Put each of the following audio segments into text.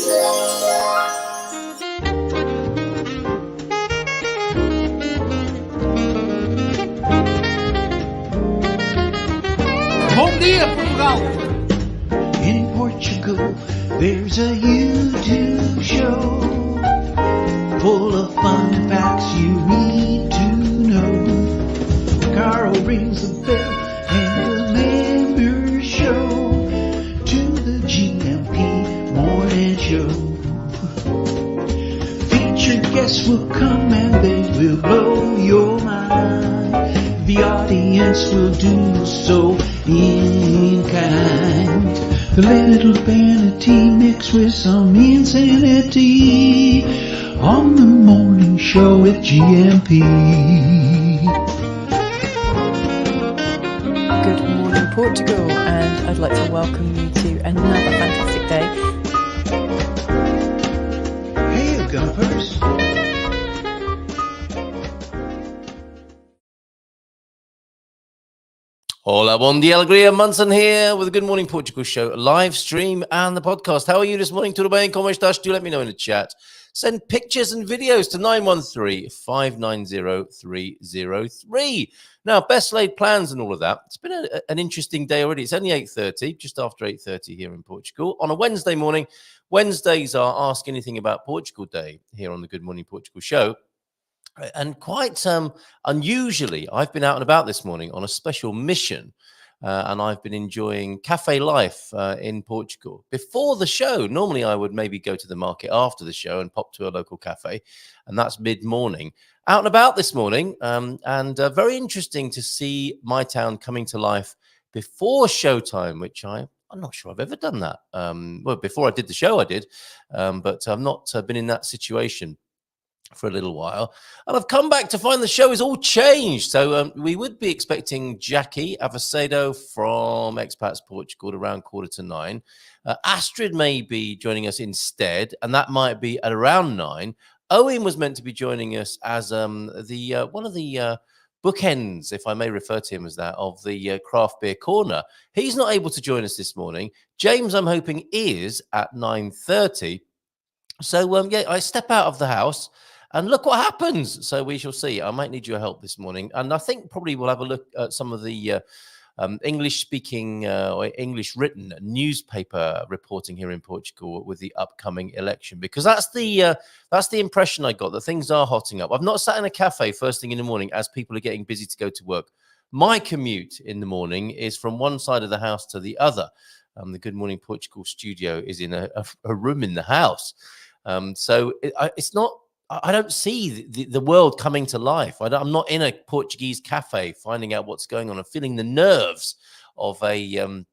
Bom dia, Portugal! In Portugal, there's a YouTube show full of fun facts you need to know. Carl rings the bell and the members show to the GMP morning show. Featured guests will come and they will blow your mind. The audience will do so in kind. The little vanity mixed with some insanity on the morning show with GMP. Good morning, Portugal, and I'd like to welcome you to another fantastic day. Hey, Gumpers. Hola, bon dia, alegria. Munson here with the Good Morning Portugal show, live stream and the podcast. How are you this morning? Tudo bem? Como estás? Do let me know in the chat. Send pictures and videos to 913-590-303. Now, best laid plans and all of that. It's been an interesting day already. It's only 8:30, just after 8:30 here in Portugal. On a Wednesday morning, Wednesdays are Ask Anything About Portugal Day here on the Good Morning Portugal show. And quite unusually, I've been out and about this morning on a special mission, and I've been enjoying cafe life in Portugal. Before the show, normally I would maybe go to the market after the show and pop to a local cafe, and that's mid-morning. Out and about this morning, and very interesting to see my town coming to life before showtime, which I'm not sure I've ever done that. Well, before I did the show, I did, but I've not been in that situation for a little while, and I've come back to find the show is all changed. So we would be expecting Jackie Avocado from Expats Portugal around 8:45. Astrid may be joining us instead, and that might be at around 9. Owen was meant to be joining us as one of the bookends, if I may refer to him as that, of the craft beer corner. He's not able to join us this morning. James, I'm hoping, is at 9:30. So yeah, I step out of the house and look what happens. So we shall see. I might need your help this morning. And I think probably we'll have a look at some of the English-speaking or English-written newspaper reporting here in Portugal with the upcoming election, because that's the impression I got, that things are hotting up. I've not sat in a cafe first thing in the morning as people are getting busy to go to work. My commute in the morning is from one side of the house to the other. The Good Morning Portugal studio is in a room in the house. So it's not, I don't see the world coming to life. I'm not in a Portuguese cafe finding out what's going on and feeling the nerves of the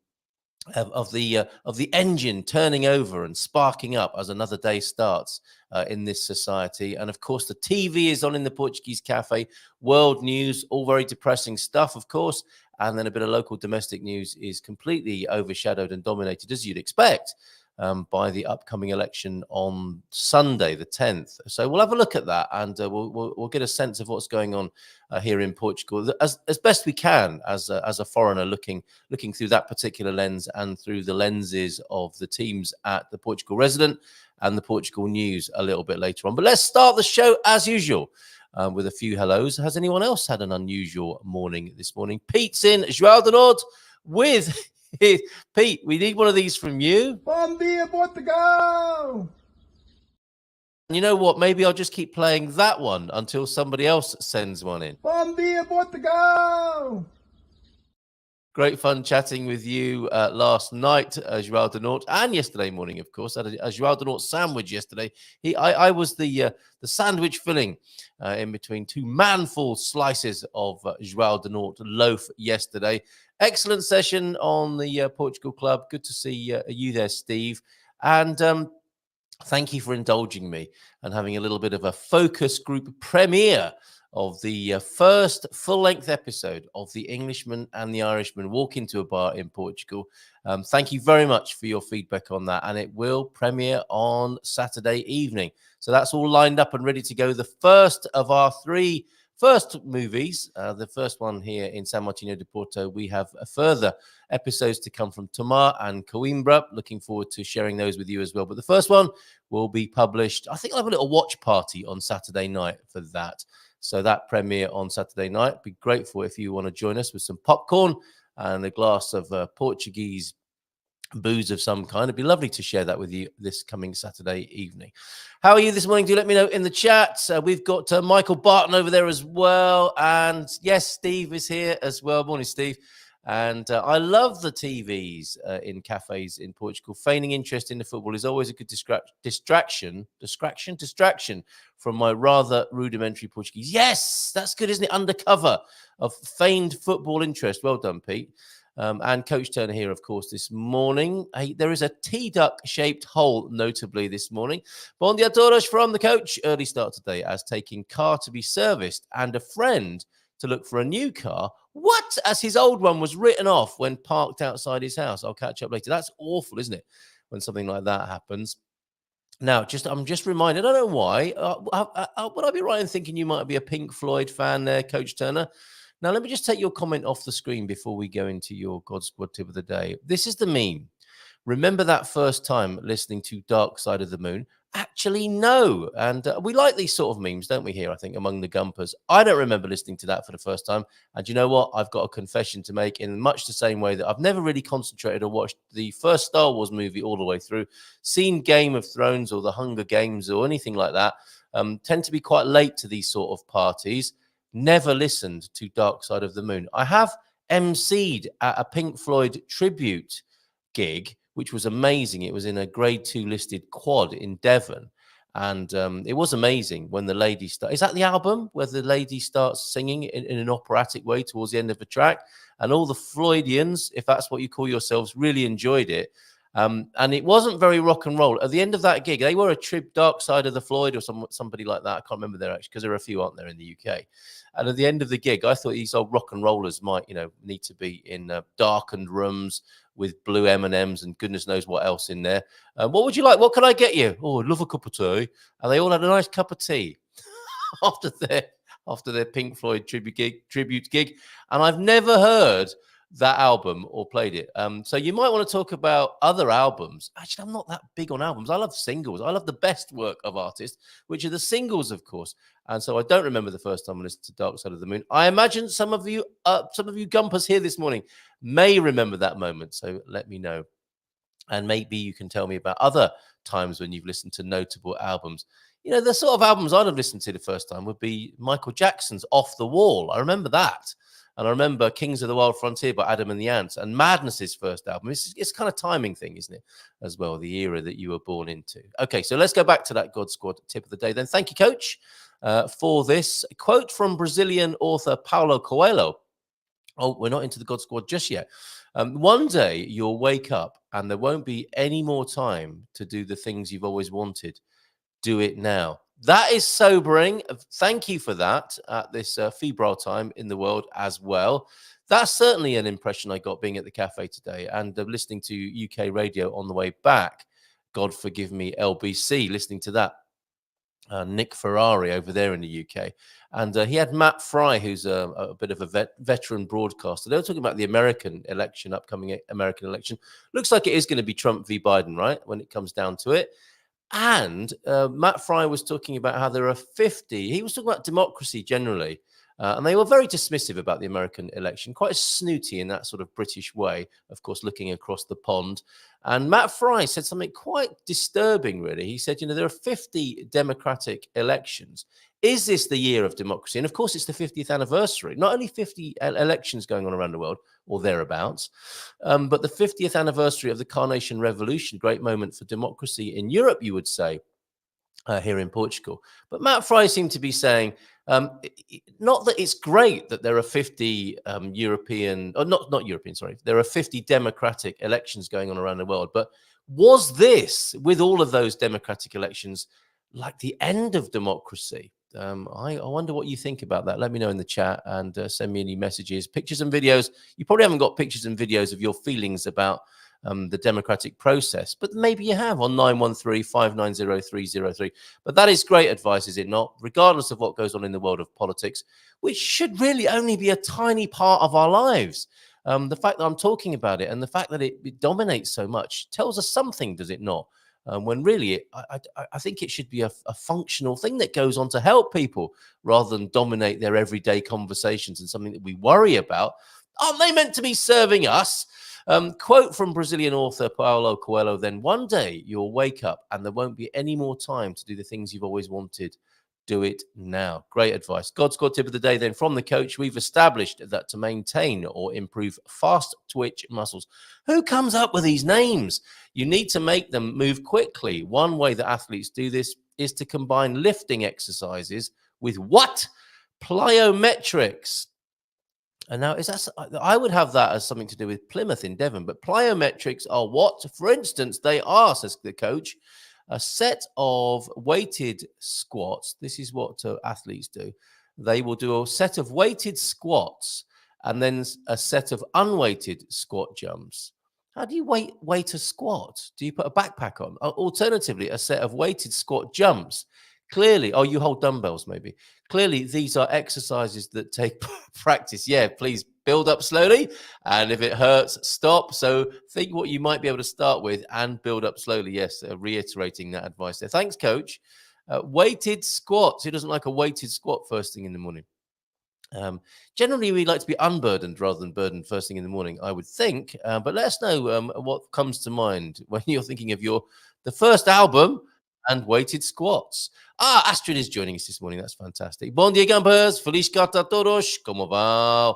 engine turning over and sparking up as another day starts in this society. And of course, the TV is on in the Portuguese cafe. World news, all very depressing stuff, of course. And then a bit of local domestic news is completely overshadowed and dominated, as you'd expect, by the upcoming election on Sunday, the 10th. So we'll have a look at that, and we'll get a sense of what's going on here in Portugal as best we can as a foreigner looking through that particular lens and through the lenses of the teams at the Portugal Resident and the Portugal News a little bit later on. But let's start the show as usual with a few hellos. Has anyone else had an unusual morning this morning? Pete's in João do Norte with... Pete, we need one of these from you. Bom dia, Portugal! You know what? Maybe I'll just keep playing that one until somebody else sends one in. Bom dia, Portugal! Great fun chatting with you last night, João do Norte, and yesterday morning, of course. I had a João do Norte sandwich yesterday. I was the sandwich filling in between two manful slices of João do Norte loaf yesterday. Excellent session on the Portugal Club. Good to see you there, Steve. And thank you for indulging me and having a little bit of a focus group premiere of the first full-length episode of The Englishman and the Irishman Walk Into a Bar in Portugal. Thank you very much for your feedback on that, and it will premiere on Saturday evening. So that's all lined up and ready to go. The first of our 3 First movies, the first one here in San Martino de Porto. We have further episodes to come from Tomar and Coimbra. Looking forward to sharing those with you as well. But the first one will be published. I think I'll have a little watch party on Saturday night for that. So that premiere on Saturday night. Be grateful if you want to join us with some popcorn and a glass of Portuguese booze of some kind. It'd be lovely to share that with you this coming Saturday evening. How are you this morning? Do let me know in the chat. We've got Michael Barton over there as well. And yes, Steve is here as well. Morning, Steve. And I love the TVs in cafes in Portugal. Feigning interest in the football is always a good distraction from my rather rudimentary Portuguese. Yes, that's good, isn't it? Undercover of feigned football interest. Well done, Pete. And Coach Turner here, of course, this morning. There is a T-duck-shaped hole, notably, this morning. Bon dia todos from the coach. Early start today as taking car to be serviced and a friend to look for a new car. What? As his old one was written off when parked outside his house. I'll catch up later. That's awful, isn't it, when something like that happens? Now, I'm just reminded, I don't know why. Would I be right in thinking you might be a Pink Floyd fan there, Coach Turner? Now, let me just take your comment off the screen before we go into your God Squad tip of the day. This is the meme. Remember that first time listening to Dark Side of the Moon? Actually, no. And we like these sort of memes, don't we, here, I think, among the Gumpers. I don't remember listening to that for the first time. And you know what? I've got a confession to make in much the same way that I've never really concentrated or watched the first Star Wars movie all the way through, seen Game of Thrones or The Hunger Games or anything like that. Tend to be quite late to these sort of parties. Never listened to Dark Side of the Moon. I have emceed at a Pink Floyd tribute gig, which was amazing. It was in a grade 2 listed quad in Devon. And it was amazing when the lady starts. Is that the album where the lady starts singing in an operatic way towards the end of the track? And all the Floydians, if that's what you call yourselves, really enjoyed it. And it wasn't very rock and roll. At the end of that gig, they were a Dark Side of the Floyd or somebody like that. I can't remember there actually, because there are a few, aren't there, in the UK. And at the end of the gig, I thought these old rock and rollers might, need to be in darkened rooms with blue M&Ms and goodness knows what else in there. What would you like? What can I get you? Oh, I'd love a cup of tea. And they all had a nice cup of tea after their Pink Floyd tribute gig. And I've never heard that album or played it. So you might want to talk about other albums. Actually, I'm not that big on albums. I love singles. I love the best work of artists, which are the singles, of course. And so I don't remember the first time I listened to Dark Side of the Moon. I imagine some of you Gumpers here this morning may remember that moment. So let me know. And maybe you can tell me about other times when you've listened to notable albums. The sort of albums I'd have listened to the first time would be Michael Jackson's Off the Wall. I remember that. And I remember Kings of the Wild Frontier by Adam and the Ants and Madness's first album. It's kind of timing thing, isn't it, as well, the era that you were born into. Okay, so let's go back to that God Squad tip of the day then. Thank you, Coach, for this. A quote from Brazilian author Paulo Coelho. Oh, we're not into the God Squad just yet. One day you'll wake up and there won't be any more time to do the things you've always wanted. Do it now. That is sobering. Thank you for that at this febrile time in the world as well. That's certainly an impression I got being at the cafe today and listening to UK radio on the way back. God forgive me, LBC, listening to that. Nick Ferrari over there in the UK. And he had Matt Fry, who's a bit of a veteran broadcaster. They were talking about the upcoming American election. Looks like it is going to be Trump v. Biden, right, when it comes down to it. And Matt Fry was talking about how there are 50. He was talking about democracy generally. And they were very dismissive about the American election, quite snooty in that sort of British way, of course, looking across the pond. And Matt Fry said something quite disturbing, really. He said, there are 50 democratic elections. Is this the year of democracy? And of course, it's the 50th anniversary. Not only 50 elections going on around the world, or thereabouts, but the 50th anniversary of the Carnation Revolution, great moment for democracy in Europe, you would say, here in Portugal. But Matt Fry seemed to be saying, not that it's great that there are 50 there are 50 democratic elections going on around the world, but was this, with all of those democratic elections, like the end of democracy? I wonder what you think about that. Let me know in the chat and send me any messages, pictures and videos. You probably haven't got pictures and videos of your feelings about the democratic process. But maybe you have on 913-590-303. But that is great advice, is it not? Regardless of what goes on in the world of politics, which should really only be a tiny part of our lives. The fact that I'm talking about it and the fact that it dominates so much tells us something, does it not? When really, I think it should be a functional thing that goes on to help people rather than dominate their everyday conversations and something that we worry about. Aren't they meant to be serving us? Quote from Brazilian author Paulo Coelho, then one day you'll wake up and there won't be any more time to do the things you've always wanted. Do it now. Great advice. God's got tip of the day then from the coach. We've established that to maintain or improve fast twitch muscles. Who comes up with these names? You need to make them move quickly. One way that athletes do this is to combine lifting exercises with what? Plyometrics. And now, I would have that as something to do with Plymouth in Devon, but plyometrics are what? For instance, they are, says the coach, a set of weighted squats. This is what athletes do. They will do a set of weighted squats and then a set of unweighted squat jumps. How do you weight a squat? Do you put a backpack on? Alternatively, a set of weighted squat jumps. Clearly, you hold dumbbells maybe. Clearly, these are exercises that take practice. Yeah, please build up slowly. And if it hurts, stop. So think what you might be able to start with and build up slowly. Yes, reiterating that advice there. Thanks, coach. Weighted squats. Who doesn't like a weighted squat first thing in the morning? Generally, we like to be unburdened rather than burdened first thing in the morning, I would think. But let us know what comes to mind when you're thinking of the first album and weighted squats. Astrid is joining us this morning. That's fantastic. Bom dia, campers. Feliz carta a todos. Como va?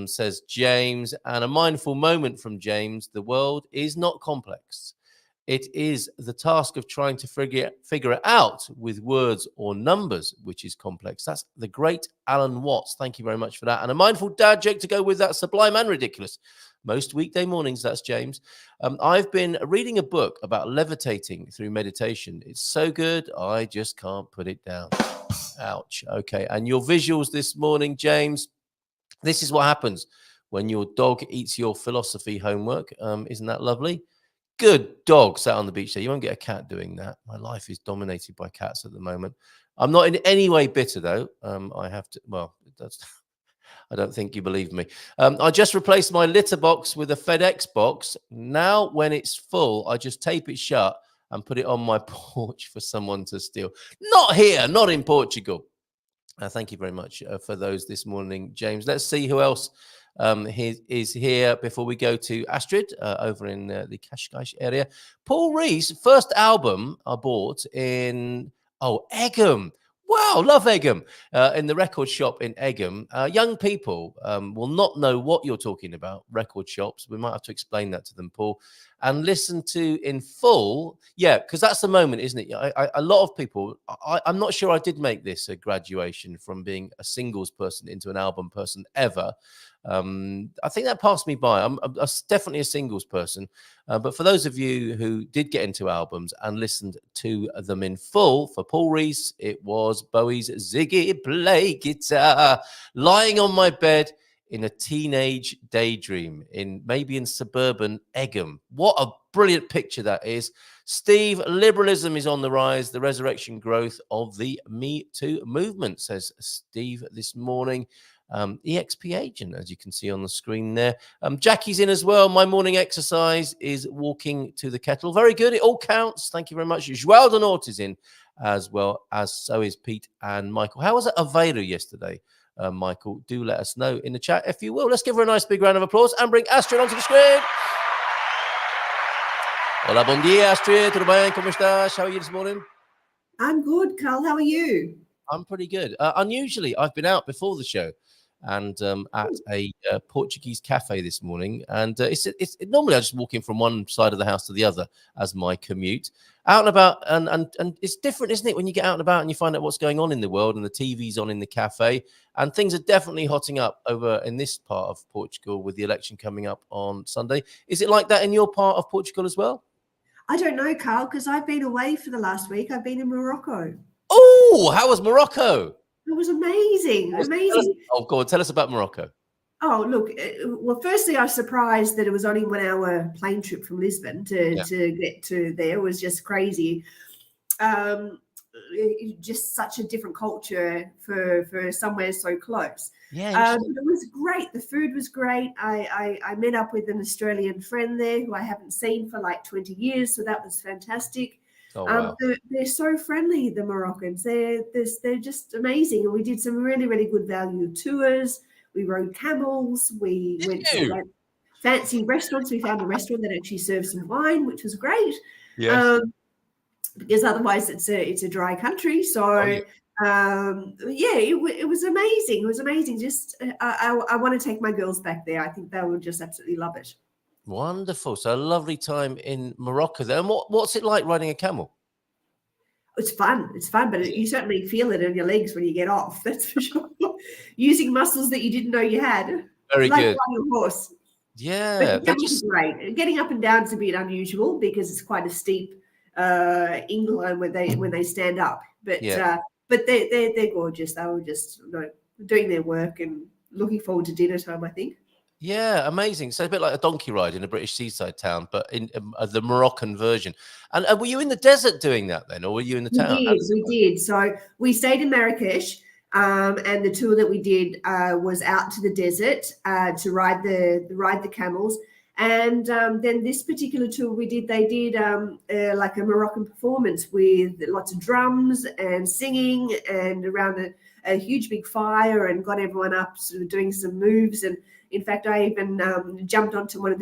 Says James. And a mindful moment from James. The world is not complex. It is the task of trying to figure it out with words or numbers, which is complex. That's the great Alan Watts. Thank you very much for that. And a mindful dad joke to go with that, sublime and ridiculous. Most weekday mornings, that's James. I've been reading a book about levitating through meditation. It's so good, I just can't put it down. Ouch. Okay, and your visuals this morning, James. This is what happens when your dog eats your philosophy homework. Isn't that lovely? Good dog sat on the beach there. You won't get a cat doing that. My life is dominated by cats at the moment. I'm not in any way bitter, though. I have to, well, that's... I don't think you believe me. I just replaced my litter box with a FedEx box. Now, when it's full, I just tape it shut and put it on my porch for someone to steal. Not here, not in Portugal. Thank you very much for those this morning, James. Let's see who else is here before we go to Astrid over in the Cascais area. Paul Rees' first album I bought in Egham. Wow, love Egham. In the record shop in Egham. Young people will not know what you're talking about, record shops. We might have to explain that to them, Paul. And listen to in full. Yeah, because that's the moment, isn't it? A lot of people, I'm not sure I did make this a graduation from being a singles person into an album person ever. I think that passed me by. I'm definitely a singles person. But for those of you who did get into albums and listened to them in full, for Paul Rees, it was Bowie's Ziggy Play Guitar, lying on my bed in a teenage daydream, maybe in suburban Egham. What a brilliant picture that is. Steve, liberalism is on the rise, the resurrection growth of the Me Too movement, says Steve this morning. EXP agent, as you can see on the screen there. Jackie's in as well. My morning exercise is walking to the kettle. Very good. It all counts. Thank you very much. João de Norte is in as well, as so is Pete and Michael. How was it Aveiro yesterday, Michael? Do let us know in the chat if you will. Let's give her a nice big round of applause and bring Astrid onto the screen. Hola, bom dia, Astrid. Tudo bem? Como estás? How are you this morning? I'm good, Carl. How are you? I'm pretty good. Unusually, I've been out before the show and at a Portuguese cafe this morning. And normally I just walk in from one side of the house to the other as my commute. Out and about, and it's different, isn't it, when you get out and about and you find out what's going on in the world and the TV's on in the cafe. And things are definitely hotting up over in this part of Portugal with the election coming up on Sunday. Is it like that in your part of Portugal as well? I don't know, Carl, because I've been away for the last week. I've been in Morocco. Oh, how was Morocco? It was amazing. Amazing. Oh, God, tell us about Morocco. Oh, look, well, firstly, I was surprised that it was only 1 hour plane trip from Lisbon to get to there. It was just crazy. Just such a different culture for somewhere so close. Yeah, But it was great. The food was great. I met up with an Australian friend there who I haven't seen for like 20 years, so that was fantastic. oh wow. They're so friendly, the Moroccans. They're just amazing. And we did some really, really good value tours. We rode camels. We went to like fancy restaurants. We found a restaurant that actually served some wine, which was great. Yes. Because otherwise it's a dry country. So it was amazing. It was amazing. Just I want to take my girls back there. I think they will just absolutely love it. Wonderful. So a lovely time in Morocco there. And what's it like riding a camel? It's fun. It's fun, but you certainly feel it in your legs when you get off. That's for sure. Using muscles that you didn't know you had. Very like good. Riding a horse. Yeah. But it's great. Getting up and down is a bit unusual because it's quite a steep incline when they stand up. But they're gorgeous. They were just doing their work and looking forward to dinner time, I think. Yeah, amazing. So a bit like a donkey ride in a British seaside town, but in the Moroccan version. And were you in the desert doing that then, or were you in the town? We did. So we stayed in Marrakesh, and the tour that we did was out to the desert to ride the camels. And then this particular tour we did, they did like a Moroccan performance with lots of drums and singing and around a huge big fire, and got everyone up sort of doing some moves. And in fact, I even jumped onto one of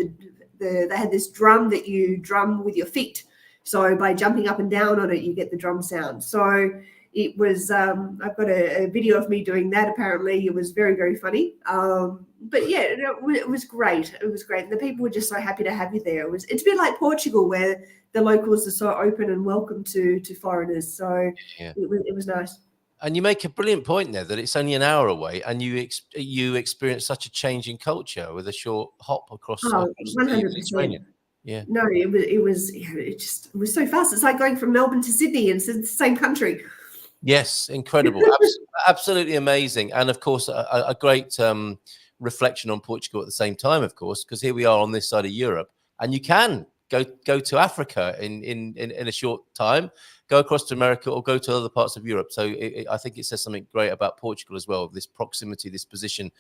they had this drum that you drum with your feet. So by jumping up and down on it, you get the drum sound. So it was, I've got a video of me doing that. Apparently it was very, very funny. But yeah, it was great. It was great. And the people were just so happy to have you there. It's a bit like Portugal, where the locals are so open and welcome to foreigners. So it was nice. And you make a brilliant point there that it's only an hour away, and you experience such a change in culture with a short hop across. 100%. Yeah. No, it was so fast. It's like going from Melbourne to Sydney, and it's the same country. Yes, incredible, absolutely amazing, and of course a great reflection on Portugal at the same time, of course, because here we are on this side of Europe, and you can go to Africa in a short time, go across to America, or go to other parts of Europe. So I think it says something great about Portugal as well, this proximity, this position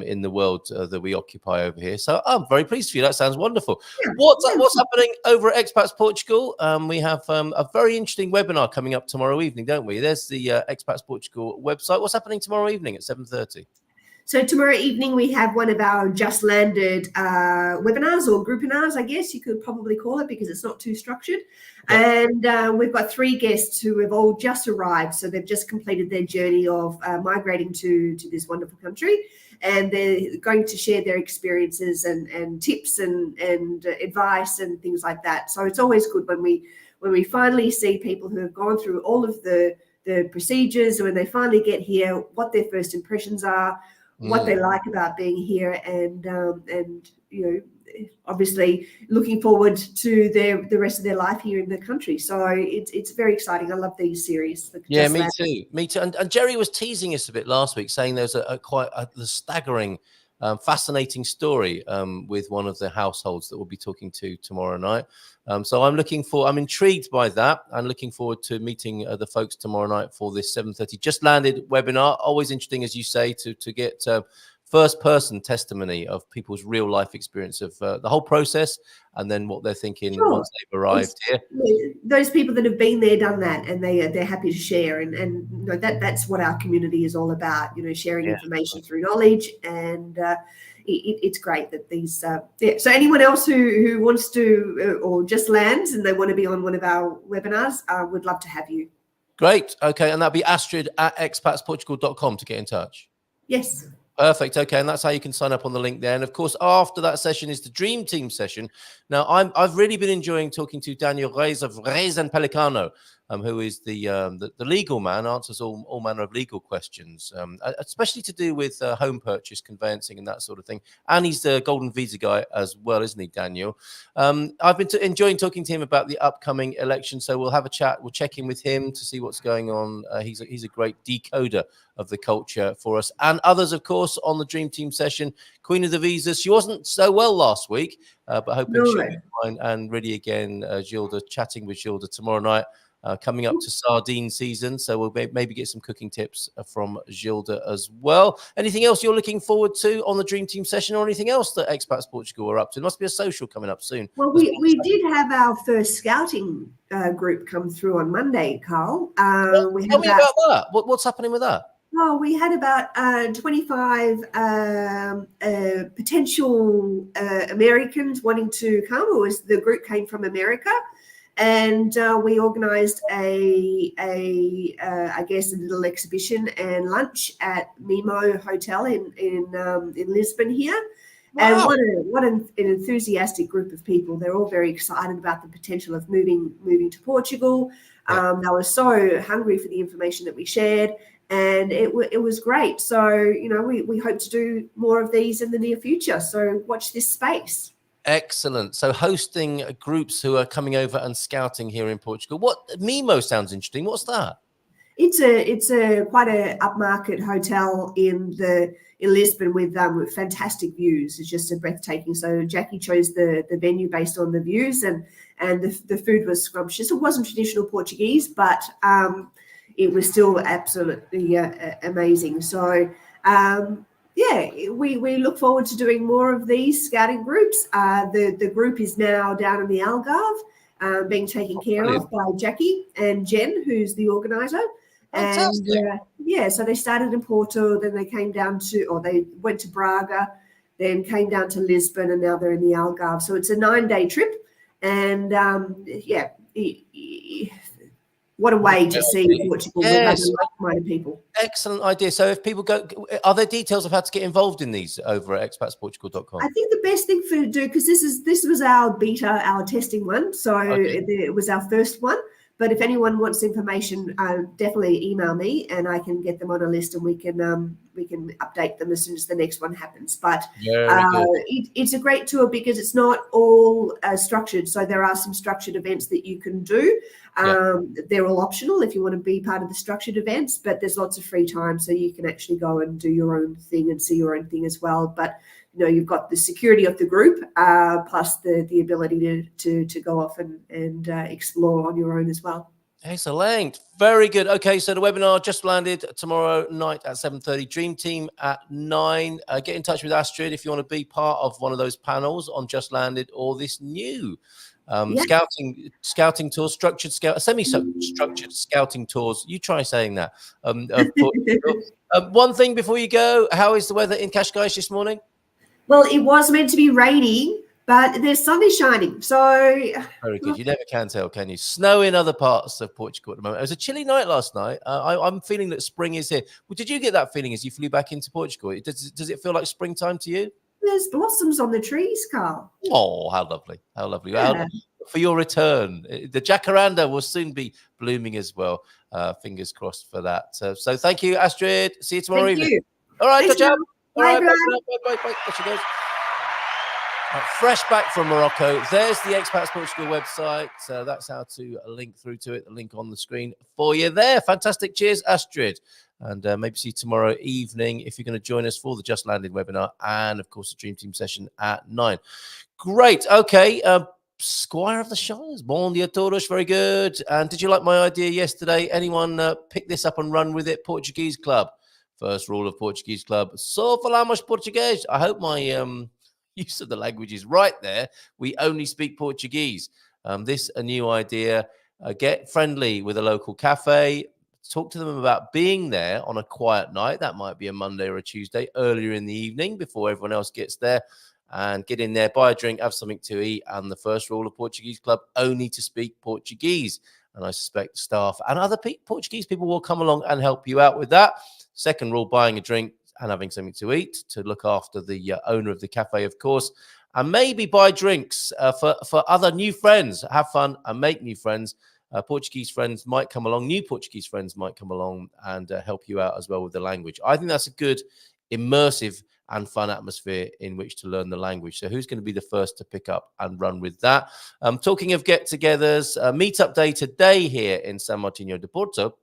in the world that we occupy over here. So I'm very pleased for you. That sounds wonderful. Yeah. What's happening over at Expats Portugal? We have a very interesting webinar coming up tomorrow evening, don't we? There's the Expats Portugal website. What's happening tomorrow evening at 7:30? So tomorrow evening, we have one of our just landed webinars, or groupinars, I guess you could probably call it, because it's not too structured. Yeah. And we've got 3 guests who have all just arrived. So they've just completed their journey of migrating to this wonderful country. And they're going to share their experiences and tips and advice and things like that. So it's always good when we finally see people who have gone through all of the procedures, when they finally get here, what their first impressions are, what they like about being here, and obviously looking forward to the rest of their life here in the country. So it's very exciting. I love these series. Yeah, me too. And Jerry was teasing us a bit last week, saying there's quite a staggering, fascinating story with one of the households that we'll be talking to tomorrow night. So I'm intrigued by that, and looking forward to meeting the folks tomorrow night for this 7:30 just landed webinar. Always interesting, as you say, to get first person testimony of people's real life experience of the whole process, and then what they're thinking once they've arrived here. Those people that have been there, done that, and they're happy to share, and that's what our community is all about. Sharing information through knowledge, and it's great that these. So anyone else who wants to or just lands and they want to be on one of our webinars, would love to have you. Great. Okay, and that'll be Astrid@expatsportugal.com to get in touch. Yes. Perfect. Okay, and that's how you can sign up on the link there. And of course, after that session is the Dream Team session. Now, I've really been enjoying talking to Daniel Reis of Reis and Pelicano. who is the legal man, answers all manner of legal questions, especially to do with home purchase, conveyancing, and that sort of thing. And he's the Golden Visa guy as well, isn't he, Daniel? I've been enjoying talking to him about the upcoming election, so we'll have a chat. We'll check in with him to see what's going on. He's a great decoder of the culture for us, and others, of course, on the Dream Team session. Queen of the Visas. She wasn't so well last week, but hoping she'll be fine. And ready again, Gilda, chatting with Gilda tomorrow night. Coming up to sardine season, so we'll maybe get some cooking tips from Gilda as well. Anything else you're looking forward to on the Dream Team session, or anything else that Expats Portugal are up to? There must be a social coming up soon. Well, we did have our first scouting group come through on Monday, Carl. Tell me about that. What's happening with that? Well, we had about 25 potential Americans wanting to come. The group came from America. And we organised I guess, a little exhibition and lunch at Mimo Hotel in Lisbon here. Wow. And what an enthusiastic group of people. They're all very excited about the potential of moving to Portugal. Yeah. They were so hungry for the information that we shared, and it was great. So, we hope to do more of these in the near future. So watch this space. Excellent. So hosting groups who are coming over and scouting here in Portugal. What Mimo sounds interesting. What's that? It's a quite a upmarket hotel in Lisbon with fantastic views. It's just a breathtaking. So Jackie chose the venue based on the views, and the food was scrumptious. It wasn't traditional Portuguese, but it was still absolutely amazing. So. Yeah, we look forward to doing more of these scouting groups. The group is now down in the Algarve, being taken care of by Jackie and Jen, who's the organizer. Fantastic. And so they started in Porto, then they came down they went to Braga, then came down to Lisbon, and now they're in the Algarve. So it's a 9-day trip, and what a way to see Portugal with other like-minded people. Excellent idea. So if people go, are there details of how to get involved in these over at expatsportugal.com? I think the best thing to do, because this was our beta, our testing one. So it was our first one. But if anyone wants information, definitely email me and I can get them on a list, and we can update them as soon as the next one happens. But it's a great tour because it's not all structured. So there are some structured events that you can do. They're all optional if you want to be part of the structured events, but there's lots of free time, so you can actually go and do your own thing and see your own thing as well. But you've got the security of the group, plus the ability to go off and explore on your own as well. Excellent. Very good. Okay, so the webinar just landed tomorrow night at 7:30. Dream Team at 9. Get in touch with Astrid if you want to be part of one of those panels on Just Landed or this new scouting tours, semi-structured scouting tours. You try saying that. One thing before you go, how is the weather in Cascais this morning? Well, it was meant to be raining, but the sun is shining. So very good. You never can tell, can you? Snow in other parts of Portugal at the moment. It was a chilly night last night. I'm feeling that spring is here. Well, did you get that feeling as you flew back into Portugal? Does it feel like springtime to you? There's blossoms on the trees, Carl. Oh, how lovely. How lovely. Yeah. For your return. The jacaranda will soon be blooming as well. Fingers crossed for that. So thank you, Astrid. See you tomorrow evening. You. All right, Thanks, ciao. Bye, Bye. There she goes. Fresh back from Morocco. There's the Expats Portugal website. That's how to link through to it. The link on the screen for you there. Fantastic. Cheers, Astrid. And maybe see you tomorrow evening if you're going to join us for the Just Landed webinar and, of course, the Dream Team session at 9. Great. Okay. Squire of the Shires. Bom dia todos. Very good. And did you like my idea yesterday? Anyone pick this up and run with it? Portuguese Club. First rule of Portuguese Club. Só falamos português. I hope my use of the language is right there. We only speak Portuguese. This a new idea. Get friendly with a local cafe. Talk to them about being there on a quiet night. That might be a Monday or a Tuesday earlier in the evening before everyone else gets there. And get in there, buy a drink, have something to eat. And the first rule of Portuguese Club, only to speak Portuguese. And I suspect staff and other Portuguese people will come along and help you out with that. Second rule, buying a drink and having something to eat, to look after the owner of the cafe, of course. And maybe buy drinks for other new friends. Have fun and make new friends. Portuguese friends might come along, new Portuguese friends might come along and help you out as well with the language. I think that's a good, immersive and fun atmosphere in which to learn the language. So who's going to be the first to pick up and run with that? Talking of get-togethers, meetup day today here in San Martinho de Porto,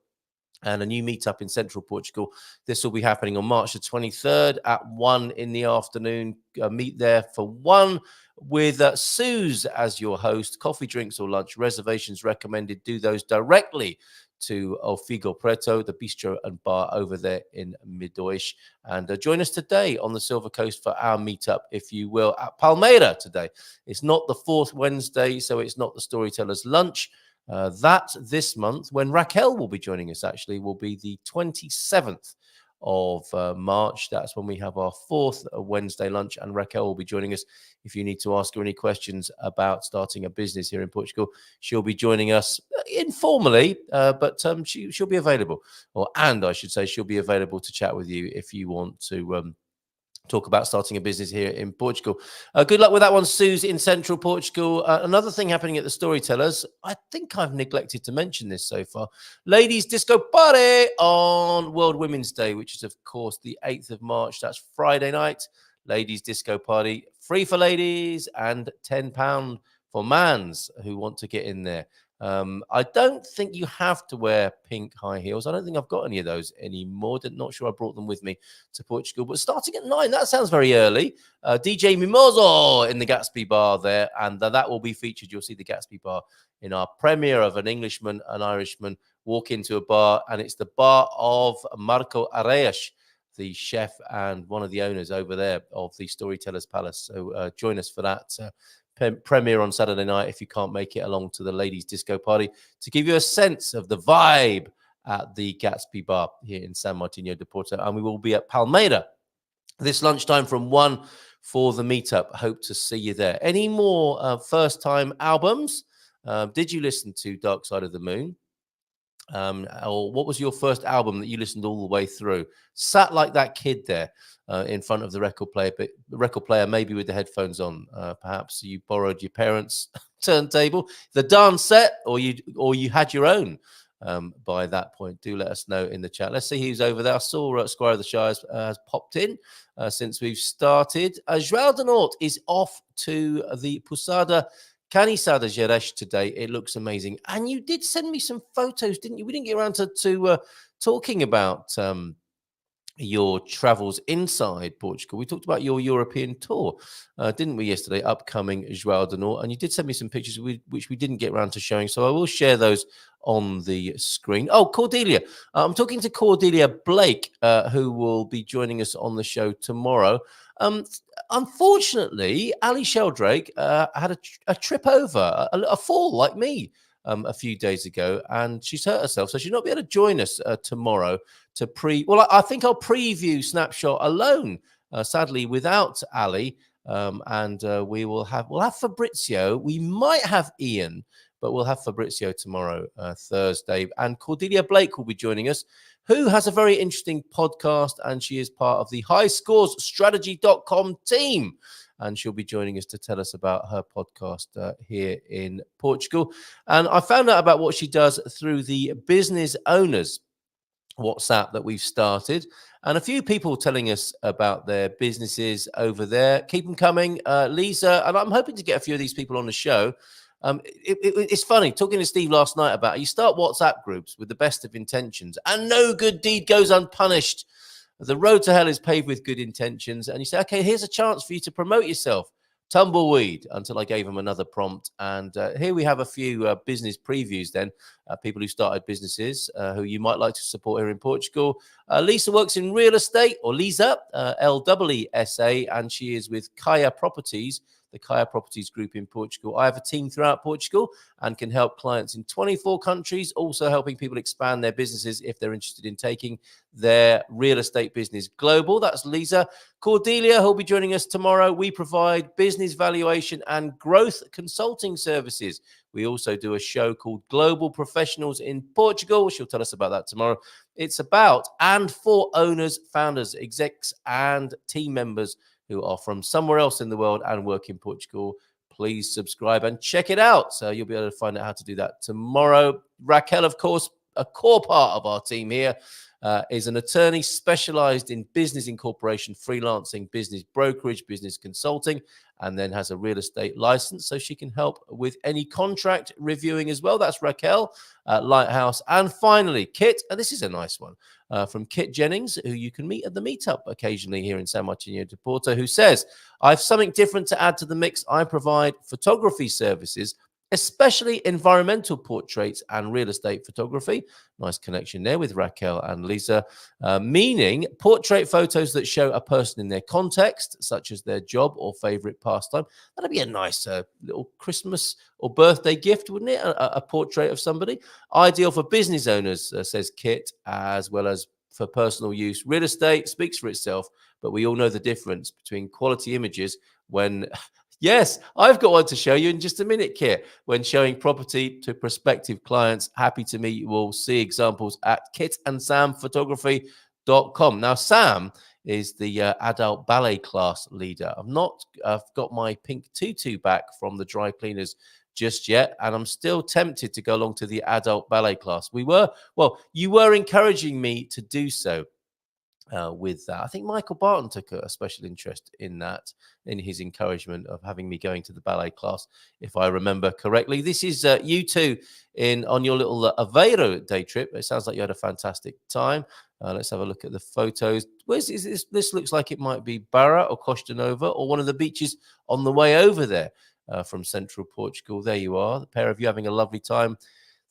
and a new meetup in central Portugal. This will be happening on March the 23rd at 1 in the afternoon. Meet there for 1 with Suze as your host. Coffee, drinks or lunch reservations recommended. Do those directly to El Figo Preto, the bistro and bar over there in Middoish. And join us today on the Silver Coast for our meetup, if you will, at Palmeira today. It's not the fourth Wednesday, so it's not the Storytellers Lunch. That this month, when Raquel will be joining us, actually, will be the 27th of March. That's when we have our fourth Wednesday lunch, and Raquel will be joining us. If you need to ask her any questions about starting a business here in Portugal, she'll be joining us informally, but she'll be available, and I should say she'll be available to chat with you if you want to talk about starting a business here in Portugal. Good luck with that one, Suze, in central Portugal. Another thing happening at the Storytellers, I think I've neglected to mention this so far. Ladies Disco Party on World Women's Day, which is, of course, the 8th of March. That's Friday night. Ladies Disco Party, free for ladies and £10 for mans who want to get in there. I don't think you have to wear pink high heels. I don't think I've got any of those anymore. Not sure I brought them with me to Portugal, but starting at 9, that sounds very early. DJ Mimoso in the Gatsby Bar there, and that will be featured. You'll see the Gatsby Bar in our premiere of An Englishman, An Irishman Walk Into a Bar, and it's the bar of Marco Areias, the chef and one of the owners over there of the Storytellers Palace. So join us for that premiere on Saturday night if you can't make it along to the ladies disco party, to give you a sense of the vibe at the Gatsby Bar here in San Martinho de Porto. And we will be at Palmeira this lunchtime from 1 for the meetup. Hope to see you there. Any more first time albums? Did you listen to Dark Side of the Moon? Or what was your first album that you listened all the way through? Sat like that kid there in front of the record player, but the record player maybe with the headphones on. Perhaps you borrowed your parents' turntable, the dance set, or you had your own by that point. Do let us know in the chat. Let's see who's over there. I saw Squire of the Shires has popped in since we've started. João de Norte is off to the Posada Canisada Gerês today. It looks amazing. And you did send me some photos, didn't you? We didn't get around to talking about your travels inside Portugal. We talked about your European tour, didn't we, yesterday, upcoming João de Norte. And you did send me some pictures which we didn't get around to showing. So I will share those on the screen. Oh, Cordelia. I'm talking to Cordelia Blake, who will be joining us on the show tomorrow. Unfortunately, Ali Sheldrake had a trip over, a fall like me a few days ago, and she's hurt herself, so she'll not be able to join us tomorrow to I think I'll preview Snapshot alone, sadly, without Ali, and we'll have Fabrizio. We might have Ian, but we'll have Fabrizio tomorrow, Thursday, and Cordelia Blake will be joining us, who has a very interesting podcast, and she is part of the highscoresstrategy.com team. And she'll be joining us to tell us about her podcast here in Portugal. And I found out about what she does through the Business Owners WhatsApp that we've started. And a few people telling us about their businesses over there. Keep them coming, Lisa. And I'm hoping to get a few of these people on the show. It's funny, talking to Steve last night about it, you start WhatsApp groups with the best of intentions and no good deed goes unpunished. The road to hell is paved with good intentions. And you say, okay, here's a chance for you to promote yourself. Tumbleweed, until I gave him another prompt. And here we have a few business previews then, people who started businesses who you might like to support here in Portugal. Lisa works in real estate, or Lisa, L-E-E-S-A, and she is with Kaya Properties, the Kaya Properties Group in Portugal. I have a team throughout Portugal and can help clients in 24 countries, also helping people expand their businesses if they're interested in taking their real estate business global. That's Lisa. Cordelia, who'll be joining us tomorrow. We provide business valuation and growth consulting services. We also do a show called Global Professionals in Portugal. She'll tell us about that tomorrow. It's about and for owners, founders, execs, and team members who are from somewhere else in the world and work in Portugal. please subscribe and check it out. So you'll be able to find out how to do that tomorrow. Raquel, of course, a core part of our team here, is an attorney specialized in business incorporation, freelancing, business brokerage, business consulting, and then has a real estate license, so she can help with any contract reviewing as well. That's Raquel at Lighthouse. And finally, Kit, and this is a nice one, from Kit Jennings, who you can meet at the meetup occasionally here in San Martino de Porto, who says, I have something different to add to the mix. I provide photography services, especially environmental portraits and real estate photography. Nice connection there with Raquel and Lisa, meaning portrait photos that show a person in their context, such as their job or favorite pastime. That'd be a nice little Christmas or birthday gift, wouldn't it? A portrait of somebody. Ideal for business owners, says Kit, as well as for personal use. Real estate speaks for itself, but we all know the difference between quality images when... Yes, I've got one to show you in just a minute, Kit. When showing property to prospective clients, happy to meet you all. See examples at kitandsamphotography.com. Now, Sam is the adult ballet class leader. I've got my pink tutu back from the dry cleaners just yet, and I'm still tempted to go along to the adult ballet class. You were encouraging me to do so. With that, I think Michael Barton took a special interest in that, in his encouragement of having me going to the ballet class, if I remember correctly. This is you two on your little Aveiro day trip. It sounds like you had a fantastic time. Let's have a look at the photos. This looks like it might be Barra or Costa Nova or one of the beaches on the way over there from central Portugal. There you are, the pair of you having a lovely time.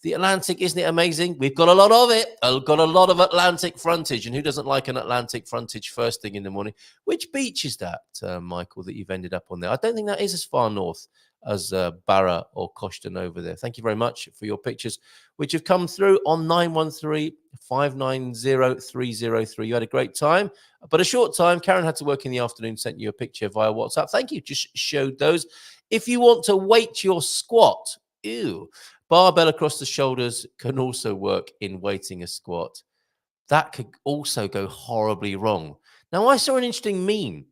The Atlantic, isn't it amazing? We've got a lot of it. I've got a lot of Atlantic frontage. And who doesn't like an Atlantic frontage first thing in the morning? Which beach is that, Michael, that you've ended up on there? I don't think that is as far north as Barra or Costa Nova there. Thank you very much for your pictures, which have come through on 913-590-303. You had a great time, but a short time. Karen had to work in the afternoon, sent you a picture via WhatsApp. Thank you. Just showed those. If you want to weight your squat, barbell across the shoulders can also work in weighting a squat. That could also go horribly wrong. Now, I saw an interesting meme.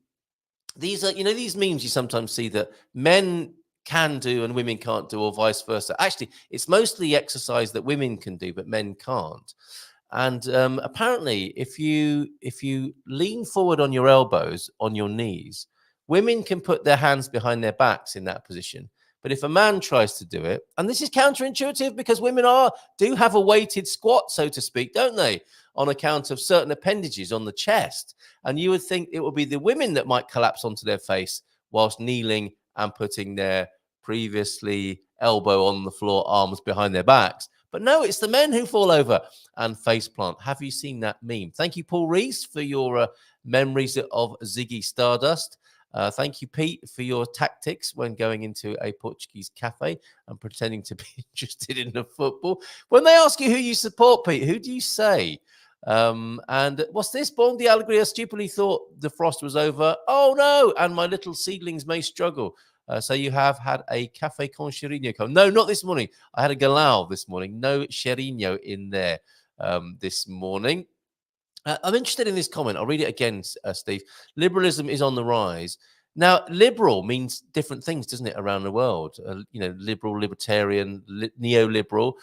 These are, these memes you sometimes see that men can do and women can't do, or vice versa. Actually, it's mostly exercise that women can do, but men can't. And apparently, if you lean forward on your elbows, on your knees, women can put their hands behind their backs in that position. But if a man tries to do it, and this is counterintuitive because women do have a weighted squat, so to speak, don't they? On account of certain appendages on the chest. And you would think it would be the women that might collapse onto their face whilst kneeling and putting their previously elbow on the floor, arms behind their backs. But no, it's the men who fall over and face plant. Have you seen that meme? Thank you, Paul Rees, for your memories of Ziggy Stardust. Thank you, Pete, for your tactics when going into a Portuguese cafe and pretending to be interested in the football. When they ask you who you support, Pete, who do you say? And what's this? Bon de Alegria stupidly thought the frost was over. Oh, no. And my little seedlings may struggle. So you have had a cafe con cheirinho. No, not this morning. I had a galao this morning. No cheirinho in there this morning. I'm interested in this comment. I'll read it again, Steve. Liberalism is on the rise. Now, liberal means different things, doesn't it, around the world? Liberal, libertarian, neoliberal.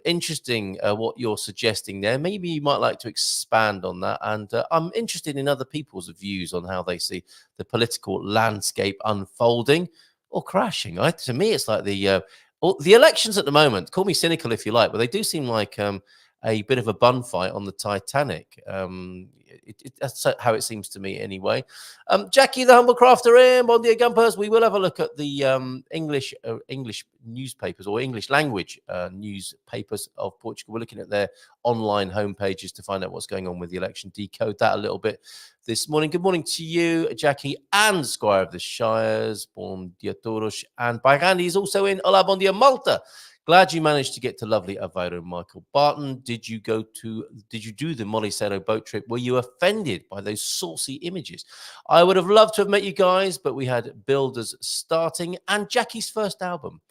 Interesting what you're suggesting there. Maybe you might like to expand on that. And I'm interested in other people's views on how they see the political landscape unfolding or crashing. To me, it's like the elections at the moment. Call me cynical if you like, but they do seem like a bit of a bun fight on the Titanic. That's how it seems to me anyway. Jackie, the humble crafter, in Bon dia Gumpers. We will have a look at the English newspapers or English language newspapers of Portugal. We're looking at their online homepages to find out what's going on with the election, decode that a little bit this morning. Good morning to you, Jackie, and Squire of the Shires. Bon dia todos. And Bairandi is also in. Hola, bon dia Malta. Glad you managed to get to lovely Aveiro, Michael Barton. Did you do the Molicero boat trip? Were you offended by those saucy images? I would have loved to have met you guys, but we had builders starting and Jackie's first album.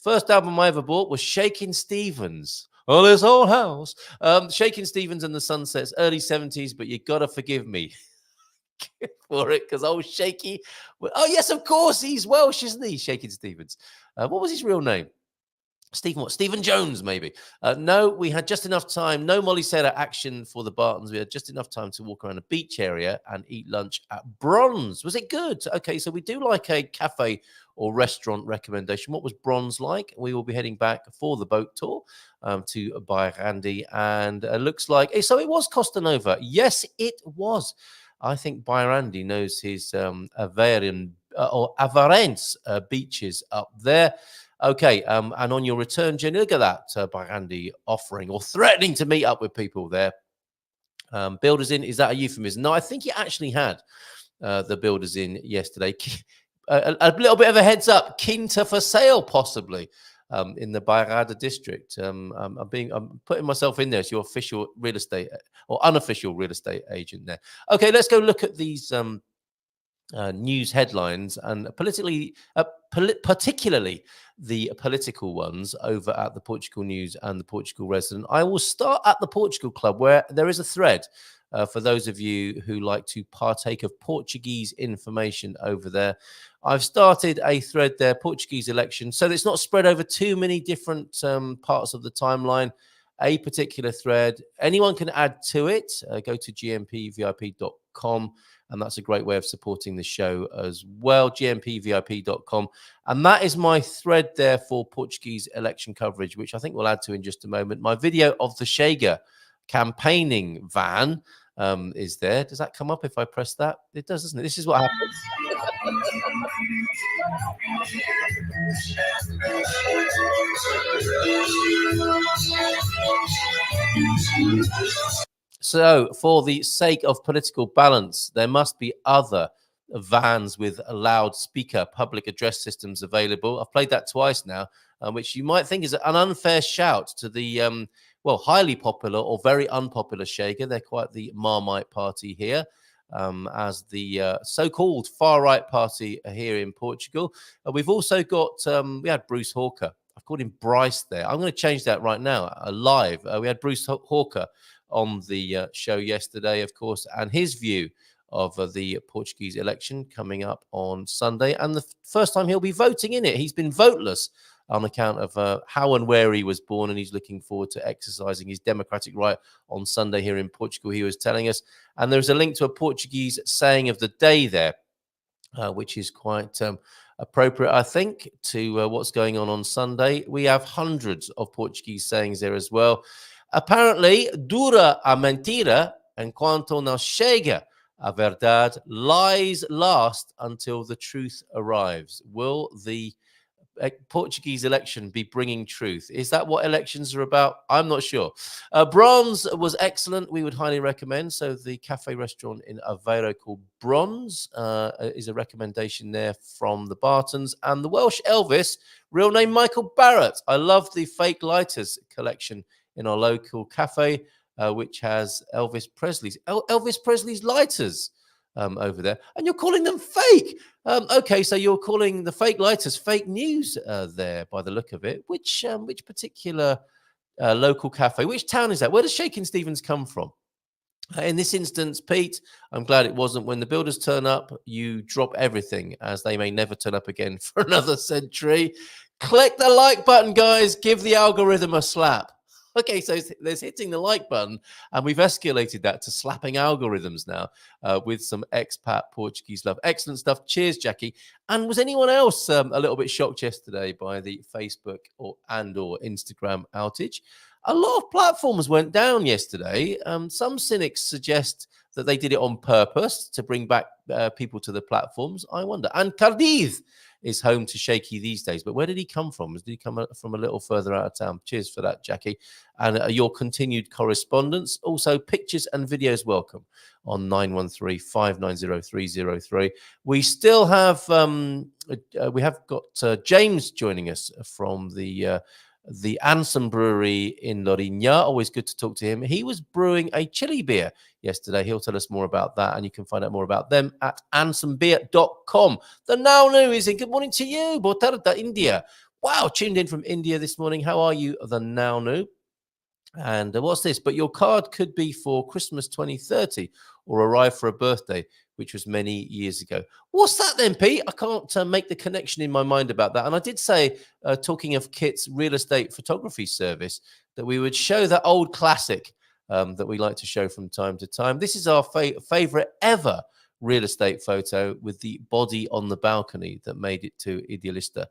First album I ever bought was Shakin' Stevens. Oh, this old house. Shakin' Stevens and the Sunsets, early 70s, but you got to forgive me. for it because old Shaky. Oh, yes, of course. He's Welsh, isn't he? Shaky Stevens. What was his real name? Stephen what? Stephen Jones, maybe. No, we had just enough time. No Molly Sarah action for the Bartons. We had just enough time to walk around a beach area and eat lunch at Bronze. Was it good? Okay, so we do like a cafe or restaurant recommendation. What was Bronze like? We will be heading back for the boat tour to Bairandi, and looks like so it was Costa Nova. Yes, it was. I think Bairandi knows his Avarian or Avarens beaches up there. Okay, and on your return journey, look at that Bairandi offering or threatening to meet up with people there. Builders in, is that a euphemism? No, I think he actually had the builders in yesterday. A little bit of a heads up, Quinta for sale possibly in the Bairrada district. I'm putting myself in there as your official real estate or unofficial real estate agent there. Okay, let's go look at these news headlines and particularly the political ones over at the Portugal News and the Portugal Resident. I will start at the Portugal Club, where there is a thread for those of you who like to partake of Portuguese information over there. I've started a thread there, Portuguese election, so that it's not spread over too many different parts of the timeline. A particular thread, anyone can add to it. Go to gmpvip.com. And that's a great way of supporting the show as well, gmpvip.com. And that is my thread there for Portuguese election coverage, which I think we'll add to in just a moment. My video of the Chega campaigning van is there. Does that come up if I press that? It does, doesn't it? This is what happens. So, for the sake of political balance, there must be other vans with a loudspeaker public address systems available. I've played that twice now, which you might think is an unfair shout to the, highly popular or very unpopular Chega. They're quite the Marmite party here, as the so-called far-right party here in Portugal. We've also got, we had Bruce Hawker. I've called him Bryce there. I'm going to change that right now, live. We had Bruce Hawker on the show yesterday, of course, and his view of the Portuguese election coming up on Sunday, and the first time he'll be voting in it. He's been voteless on account of how and where he was born, and he's looking forward to exercising his democratic right on Sunday here in Portugal, he was telling us. And there's a link to a Portuguese saying of the day there, which is quite appropriate, I think, to what's going on Sunday. We have hundreds of Portuguese sayings there as well. Apparently, dura a mentira enquanto não chega a verdade, lies last until the truth arrives. Will the Portuguese election be bringing truth? Is that what elections are about? I'm not sure. Bronze was excellent. We would highly recommend. So the cafe restaurant in Aveiro called Bronze is a recommendation there from the Bartons. And the Welsh Elvis, real name Michael Barrett. I love the fake lighters collection in our local cafe, which has Elvis Presley's lighters over there, and you're calling them fake. Okay, so you're calling the fake lighters fake news there by the look of it. Which particular local cafe? Which town is that? Where does Shakin' Stevens come from? In this instance, Pete, I'm glad it wasn't. When the builders turn up, you drop everything, as they may never turn up again for another century. Click the like button, guys. Give the algorithm a slap. Okay, so there's hitting the like button, and we've escalated that to slapping algorithms now with some expat Portuguese love. Excellent stuff. Cheers, Jackie. And was anyone else a little bit shocked yesterday by the Facebook or Instagram outage? A lot of platforms went down yesterday. Some cynics suggest that they did it on purpose to bring back people to the platforms. I wonder. And Cardiz is home to Shaky these days. But where did he come from? Did he come from a little further out of town? Cheers for that, Jackie. And your continued correspondence. Also, pictures and videos welcome on 913-590-303. We still have, got James joining us from the Andsome Brewery in Lourinhã. Always good to talk to him. He was brewing a chili beer yesterday. He'll tell us more about that, and you can find out more about them at andsomebeer.com. The Now New is in. Good morning to you. Boa tarde, India. Wow, tuned in from India this morning. How are you, the Now New? And what's this? But your card could be for Christmas 2030 or arrive for a birthday which was many years ago. What's that then, Pete? I can't make the connection in my mind about that. And I did say, talking of Kit's real estate photography service, that we would show that old classic that we like to show from time to time. This is our favorite ever real estate photo with the body on the balcony that made it to Idealista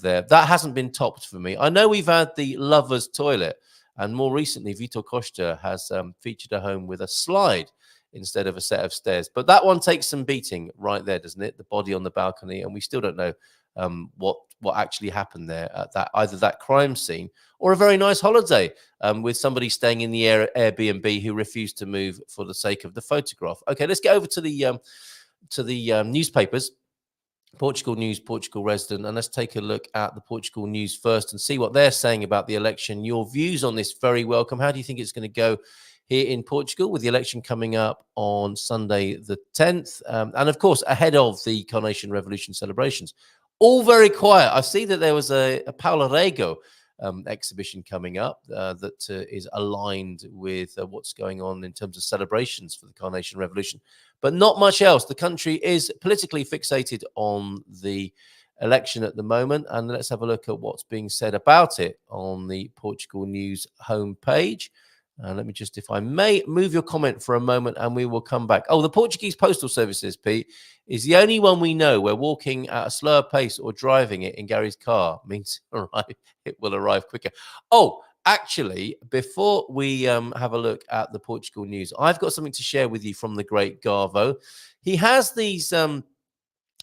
there. That hasn't been topped for me. I know we've had the lover's toilet, and more recently, Vitor Costa has featured a home with a slide instead of a set of stairs. But that one takes some beating right there, doesn't it? The body on the balcony, and we still don't know what actually happened there at that, either that crime scene or a very nice holiday with somebody staying in the Airbnb who refused to move for the sake of the photograph. Okay, let's get over to the newspapers. Portugal News, Portugal Resident, and let's take a look at the Portugal News first and see what they're saying about the election. Your views on this very welcome. How do you think it's going to go here in Portugal with the election coming up on Sunday the 10th? And of course, ahead of the Carnation Revolution celebrations. All very quiet. I see that there was a Paulo Rego exhibition coming up that is aligned with what's going on in terms of celebrations for the Carnation Revolution, but not much else. The country is politically fixated on the election at the moment, and let's have a look at what's being said about it on the Portugal News homepage. Let me just, if I may, move your comment for a moment and we will come back. Oh, the Portuguese Postal Services, Pete, is the only one we know where walking at a slower pace or driving it in Gary's car means it will arrive quicker. Oh, actually, before we have a look at the Portugal News, I've got something to share with you from the great Garvo. He has these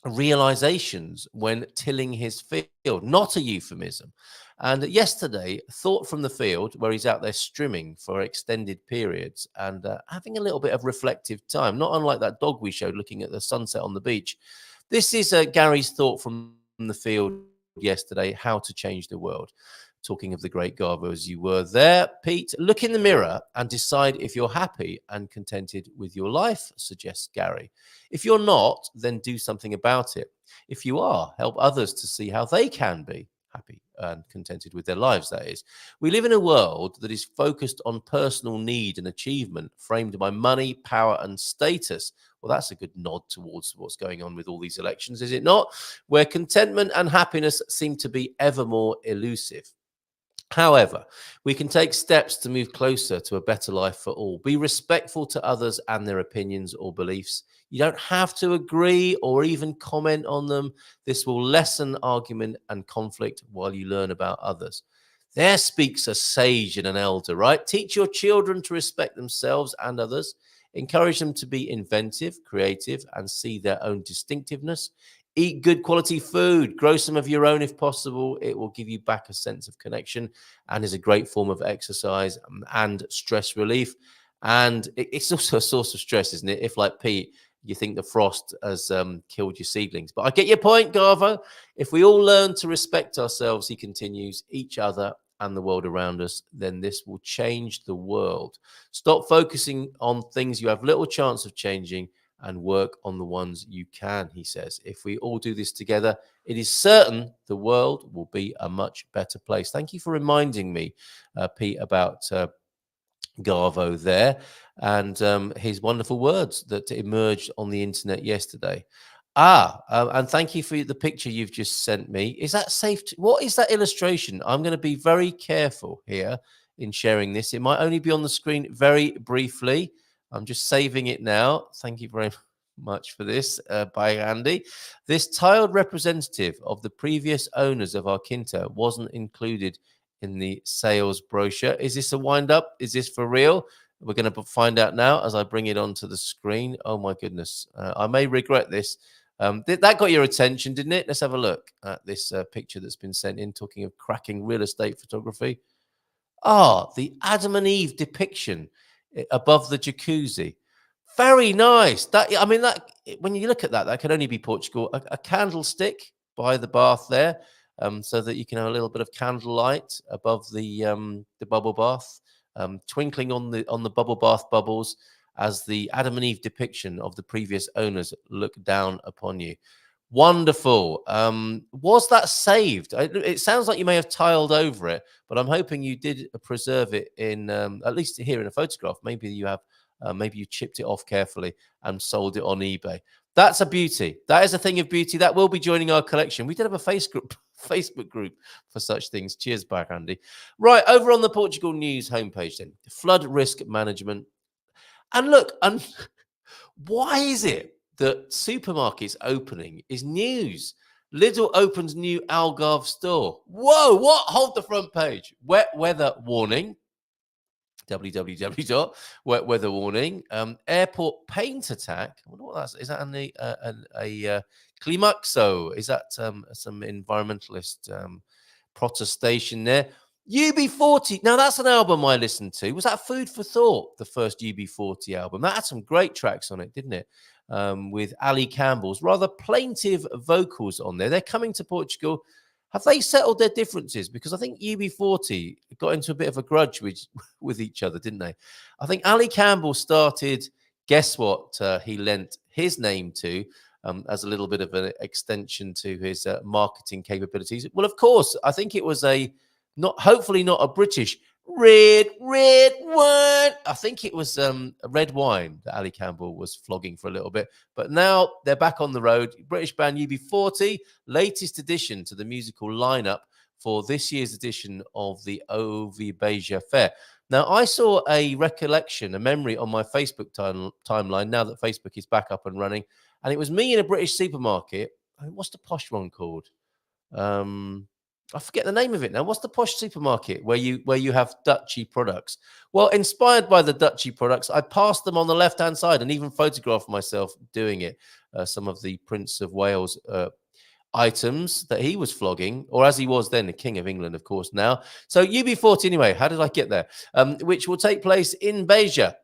realizations when tilling his field, not a euphemism. And yesterday, thought from the field, where he's out there strimming for extended periods and having a little bit of reflective time, not unlike that dog we showed looking at the sunset on the beach. This is Gary's thought from the field yesterday, how to change the world. Talking of the great Garbo, as you were there, Pete, look in the mirror and decide if you're happy and contented with your life, suggests Gary. If you're not, then do something about it. If you are, help others to see how they can be happy and contented with their lives, that is. We live in a world that is focused on personal need and achievement, framed by money, power, and status. Well, that's a good nod towards what's going on with all these elections, is it not? Where contentment and happiness seem to be ever more elusive. However, we can take steps to move closer to a better life for all. Be respectful to others and their opinions or beliefs. You don't have to agree or even comment on them. This will lessen argument and conflict while you learn about others. There speaks a sage and an elder, right? Teach your children to respect themselves and others. Encourage them to be inventive, creative, and see their own distinctiveness. Eat good quality food. Grow some of your own if possible. It will give you back a sense of connection and is a great form of exercise and stress relief. And it's also a source of stress, isn't it? If, like Pete, you think the frost has killed your seedlings. But I get your point, Garvo. If we all learn to respect ourselves, he continues, each other and the world around us, then this will change the world. Stop focusing on things you have little chance of changing and work on the ones you can, he says. If we all do this together, it is certain the world will be a much better place. Thank you for reminding me, Pete, about Garvo there and his wonderful words that emerged on the internet yesterday. And thank you for the picture you've just sent me. Is that safe? What is that illustration? I'm going to be very careful here in sharing this. It might only be on the screen very briefly. I'm just saving it now. Thank you very much for this, by Andy. This tiled representative of the previous owners of our Quinta wasn't included in the sales brochure. Is this a wind-up? Is this for real? We're going to find out now as I bring it onto the screen. Oh, my goodness. I may regret this. That got your attention, didn't it? Let's have a look at this picture that's been sent in, talking of cracking real estate photography. The Adam and Eve depiction above the jacuzzi. Very nice. That, I mean, that when you look at that, that can only be Portugal. A candlestick by the bath there, so that you can have a little bit of candlelight above the bubble bath, twinkling on the bubble bath bubbles as the Adam and Eve depiction of the previous owners look down upon you. Wonderful. Was that saved? It sounds like you may have tiled over it, but I'm hoping you did preserve it in, at least here in a photograph. Maybe you have maybe you chipped it off carefully and sold it on eBay. That's a beauty. That is a thing of beauty. That will be joining our collection. We did have a Facebook group for such things. Cheers back, Andy. Right, over on the Portugal News homepage then. Flood risk management. And look, why is it that supermarkets opening is news? Lidl opens new Algarve store. Whoa, what? Hold the front page. Wet weather warning. www.wet weather warning. Airport paint attack. I wonder what that's. Is that a Climaxo? Is that some environmentalist protestation there? UB40. Now that's an album I listened to. Was that Food for Thought? The first UB40 album. That had some great tracks on it, didn't it? With Ali Campbell's rather plaintive vocals on there. They're coming to Portugal. Have they settled their differences? Because I think UB40 got into a bit of a grudge with each other, didn't they? I think Ali Campbell started, guess what he lent his name to as a little bit of an extension to his marketing capabilities. Well, of course, I think it was hopefully not a British red wine. I think it was a red wine that Ali Campbell was flogging for a little bit. But now they're back on the road. British band UB40, latest addition to the musical lineup for this year's edition of the OV Beja Fair. Now, I saw a memory on my Facebook timeline now that Facebook is back up and running. And it was me in a British supermarket. I mean, what's the posh one called? I forget the name of it now. What's the posh supermarket where you have Dutchy products? Well, inspired by the Dutchy products, I passed them on the left-hand side and even photographed myself doing it. Some of the Prince of Wales items that he was flogging, or as he was then, the King of England, of course, now. So UB40, anyway, how did I get there? Which will take place in Beja.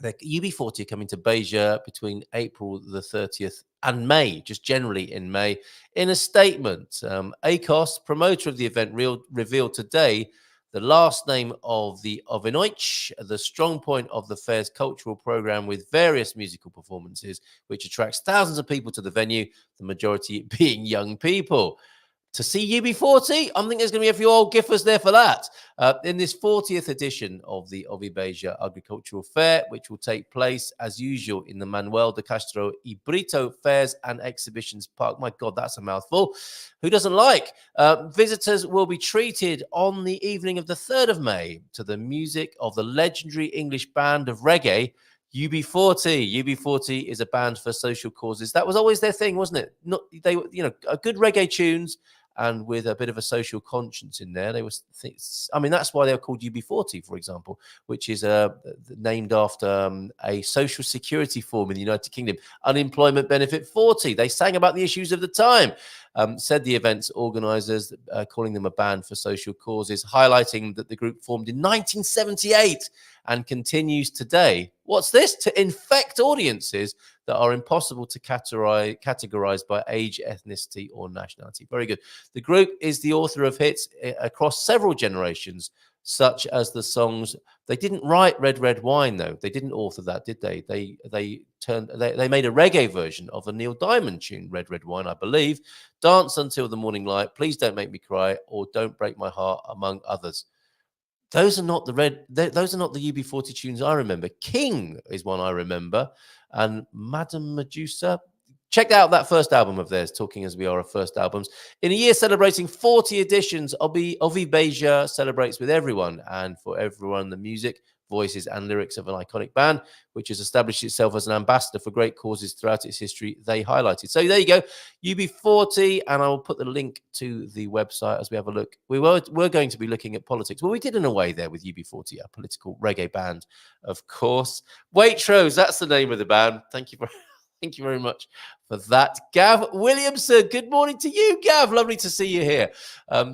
The UB40 are coming to Beja between April the 30th and May, just generally in May. In a statement, ACOS, promoter of the event, revealed today the last name of the Ovenoich, the strong point of the fair's cultural program with various musical performances, which attracts thousands of people to the venue, the majority being young people. To see UB40, I think there's going to be a few old giffers there for that. In this 40th edition of the Ovi Beja Agricultural Fair, which will take place, as usual, in the Manuel de Castro y Brito Fairs and Exhibitions Park. My God, that's a mouthful. Who doesn't like? Visitors will be treated on the evening of the 3rd of May to the music of the legendary English band of reggae, UB40. UB40 is a band for social causes. That was always their thing, wasn't it? They good reggae tunes and with a bit of a social conscience in there. That's why they're called UB40, for example, which is named after a social security form in the United Kingdom, Unemployment Benefit 40. They sang about the issues of the time. Said the event's organisers, calling them a band for social causes, highlighting that the group formed in 1978 and continues today. What's this? To infect audiences that are impossible to categorize by age, ethnicity, or nationality. Very good. The group is the author of hits across several generations, such as the songs. They didn't write Red Wine, though. They didn't author that, did they? They made a reggae version of the Neil Diamond tune, Red Wine, I believe. Dance Until the Morning Light, Please Don't Make Me Cry, or Don't Break My Heart, among others. Those are not the UB40 tunes I remember. King is one I remember, and Madame Medusa. Check out that first album of theirs, Talking As We Are, of first albums. In a year celebrating 40 editions, Ovi Beja celebrates with everyone and for everyone the music, voices and lyrics of an iconic band, which has established itself as an ambassador for great causes throughout its history, they highlighted. So there you go, UB40, and I will put the link to the website as we have a look. We're going to be looking at politics. Well, we did in a way there with UB40, a political reggae band, of course. Waitrose, that's the name of the band. Thank you very much for that. Gav Williamson, good morning to you, Gav. Lovely to see you here.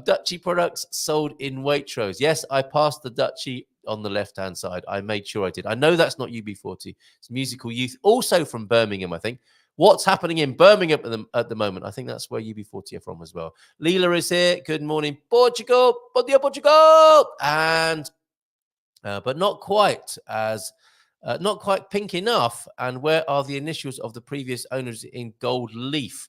Dutchy products sold in Waitrose. Yes, I passed the Dutchy on the left-hand side. I made sure I did. I know that's not UB40. It's Musical Youth, also from Birmingham, I think. What's happening in Birmingham at the moment? I think that's where UB40 are from as well. Leela is here. Good morning, Portugal. Bom dia, Portugal. And, but not quite pink enough. And where are the initials of the previous owners in gold leaf?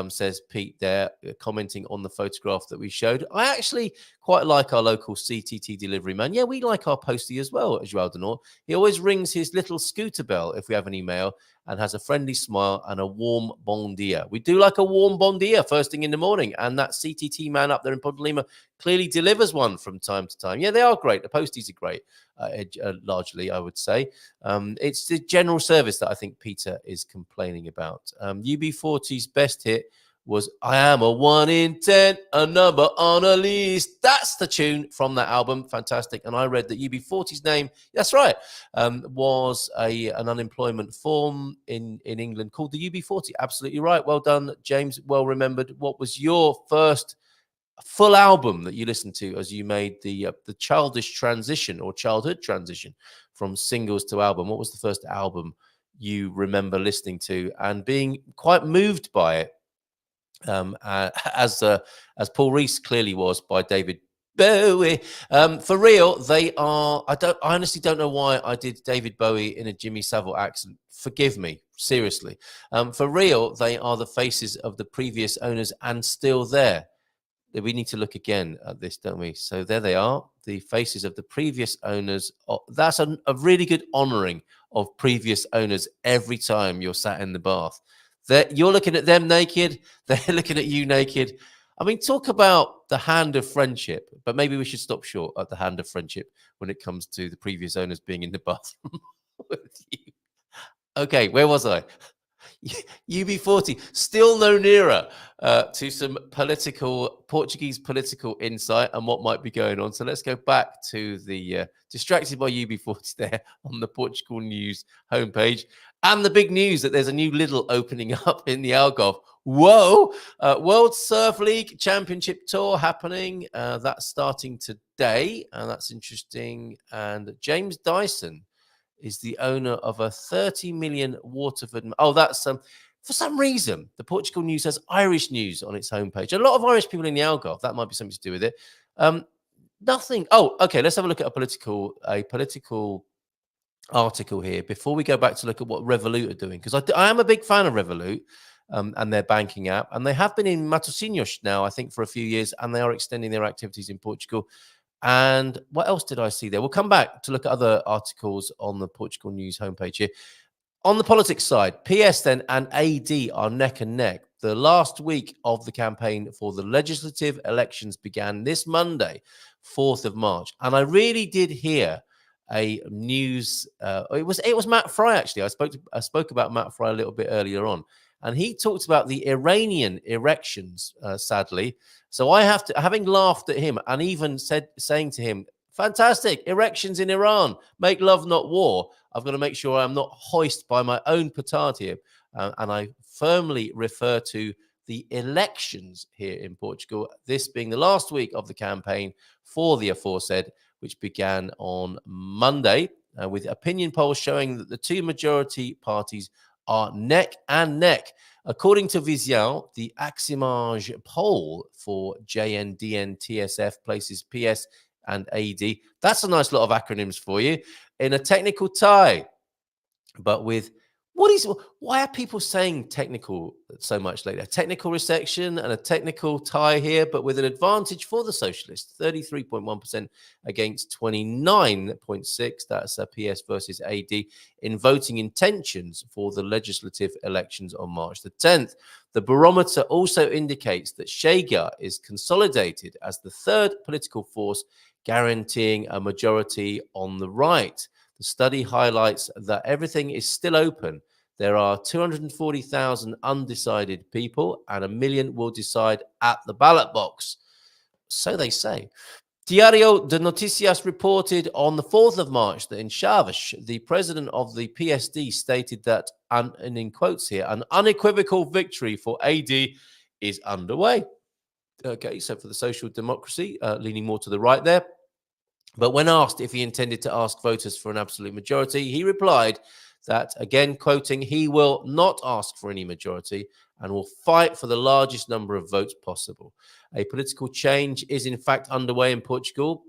Says Pete there, commenting on the photograph that we showed. I actually quite like our local CTT delivery man. Yeah, we like our postie as well, João de Nor. He always rings his little scooter bell if we have any mail and has a friendly smile and a warm bon dia. We do like a warm bon dia first thing in the morning, and that CTT man up there in Ponte Lima clearly delivers one from time to time. Yeah, they are great. The posties are great, largely, I would say. It's the general service that I think Peter is complaining about. UB40's best hit was I Am a 1 in 10, a number on a list. That's the tune from that album. Fantastic. And I read that UB40's name, that's right, was an unemployment form in England called the UB40. Absolutely right. Well done, James. Well remembered. What was your first full album that you listened to as you made the childish transition or childhood transition from singles to album? What was the first album you remember listening to and being quite moved by it? As Paul Rees clearly was by David Bowie. For real, they are. I honestly don't know why I did David Bowie in a Jimmy Savile accent. Forgive me, seriously. For real, they are the faces of the previous owners and still there. We need to look again at this, don't we? So there they are, the faces of the previous owners. That's a really good honouring of previous owners every time you're sat in the bath. You're looking at them naked. They're looking at you naked. I mean, talk about the hand of friendship, but maybe we should stop short at the hand of friendship when it comes to the previous owners being in the bathroom with you. Okay, where was I? UB40, still no nearer to some Portuguese political insight and what might be going on. So let's go back to the distracted by UB40 there on the Portugal News homepage. And the big news that there's a new Lidl opening up in the Algarve. Whoa! World Surf League Championship Tour happening. That's starting today. And that's interesting. And James Dyson is the owner of a 30 million Waterford. Oh, that's for some reason, the Portugal News has Irish news on its homepage. A lot of Irish people in the Algarve. That might be something to do with it. Nothing. Oh, okay. Let's have a look at a political article here before we go back to look at what Revolut are doing, because I am a big fan of Revolut and their banking app, and they have been in Matosinhos now, I think, for a few years, and they are extending their activities in Portugal. And what else did I see there? We'll come back to look at other articles on the Portugal News homepage here. On the politics side, PS then and AD are neck and neck. The last week of the campaign for the legislative elections began this Monday, 4th of March. And I really did hear a news. It was Matt Fry, actually. I spoke about Matt Fry a little bit earlier on, and he talked about the Iranian erections, sadly. So I have to, having laughed at him and even saying to him, fantastic, erections in Iran, make love, not war. I've got to make sure I'm not hoist by my own petard here. And I firmly refer to the elections here in Portugal, this being the last week of the campaign for the aforesaid, which began on Monday, with opinion polls showing that the two majority parties are neck and neck. According to Visial, the Aximage poll for JNDN TSF places PS and AD. That's a nice lot of acronyms for you. In a technical tie, but with why are people saying technical so much lately? A technical resection and a technical tie here, but with an advantage for the socialists, 33.1% against 29.6%. That's a PS versus AD in voting intentions for the legislative elections on March the 10th. The barometer also indicates that Chega is consolidated as the third political force guaranteeing a majority on the right. The study highlights that everything is still open. There are 240,000 undecided people, and 1 million will decide at the ballot box. So they say. Diario de Noticias reported on the 4th of March that in Chaves, the president of the PSD stated that, and in quotes here, an unequivocal victory for AD is underway. Okay, so for the social democracy, leaning more to the right there. But when asked if he intended to ask voters for an absolute majority, he replied that, again, quoting, he will not ask for any majority and will fight for the largest number of votes possible. A political change is, in fact, underway in Portugal,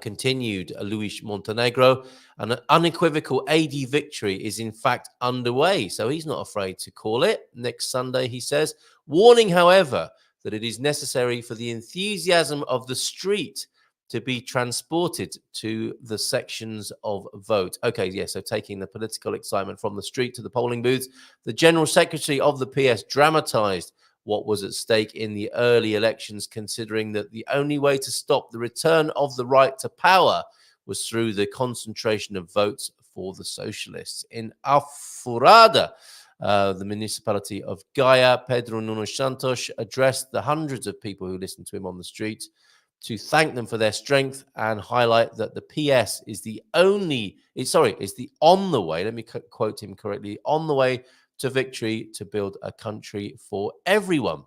continued Luis Montenegro, and an unequivocal AD victory is, in fact, underway. So he's not afraid to call it next Sunday, he says, warning, however, that it is necessary for the enthusiasm of the street to be transported to the sections of vote. Okay, yeah, so taking the political excitement from the street to the polling booths, the General Secretary of the PS dramatized what was at stake in the early elections, considering that the only way to stop the return of the right to power was through the concentration of votes for the socialists. In Alfurada, the municipality of Gaia, Pedro Nuno Santos addressed the hundreds of people who listened to him on the street to thank them for their strength and highlight that the PS is the on the way, let me quote him correctly, on the way to victory to build a country for everyone.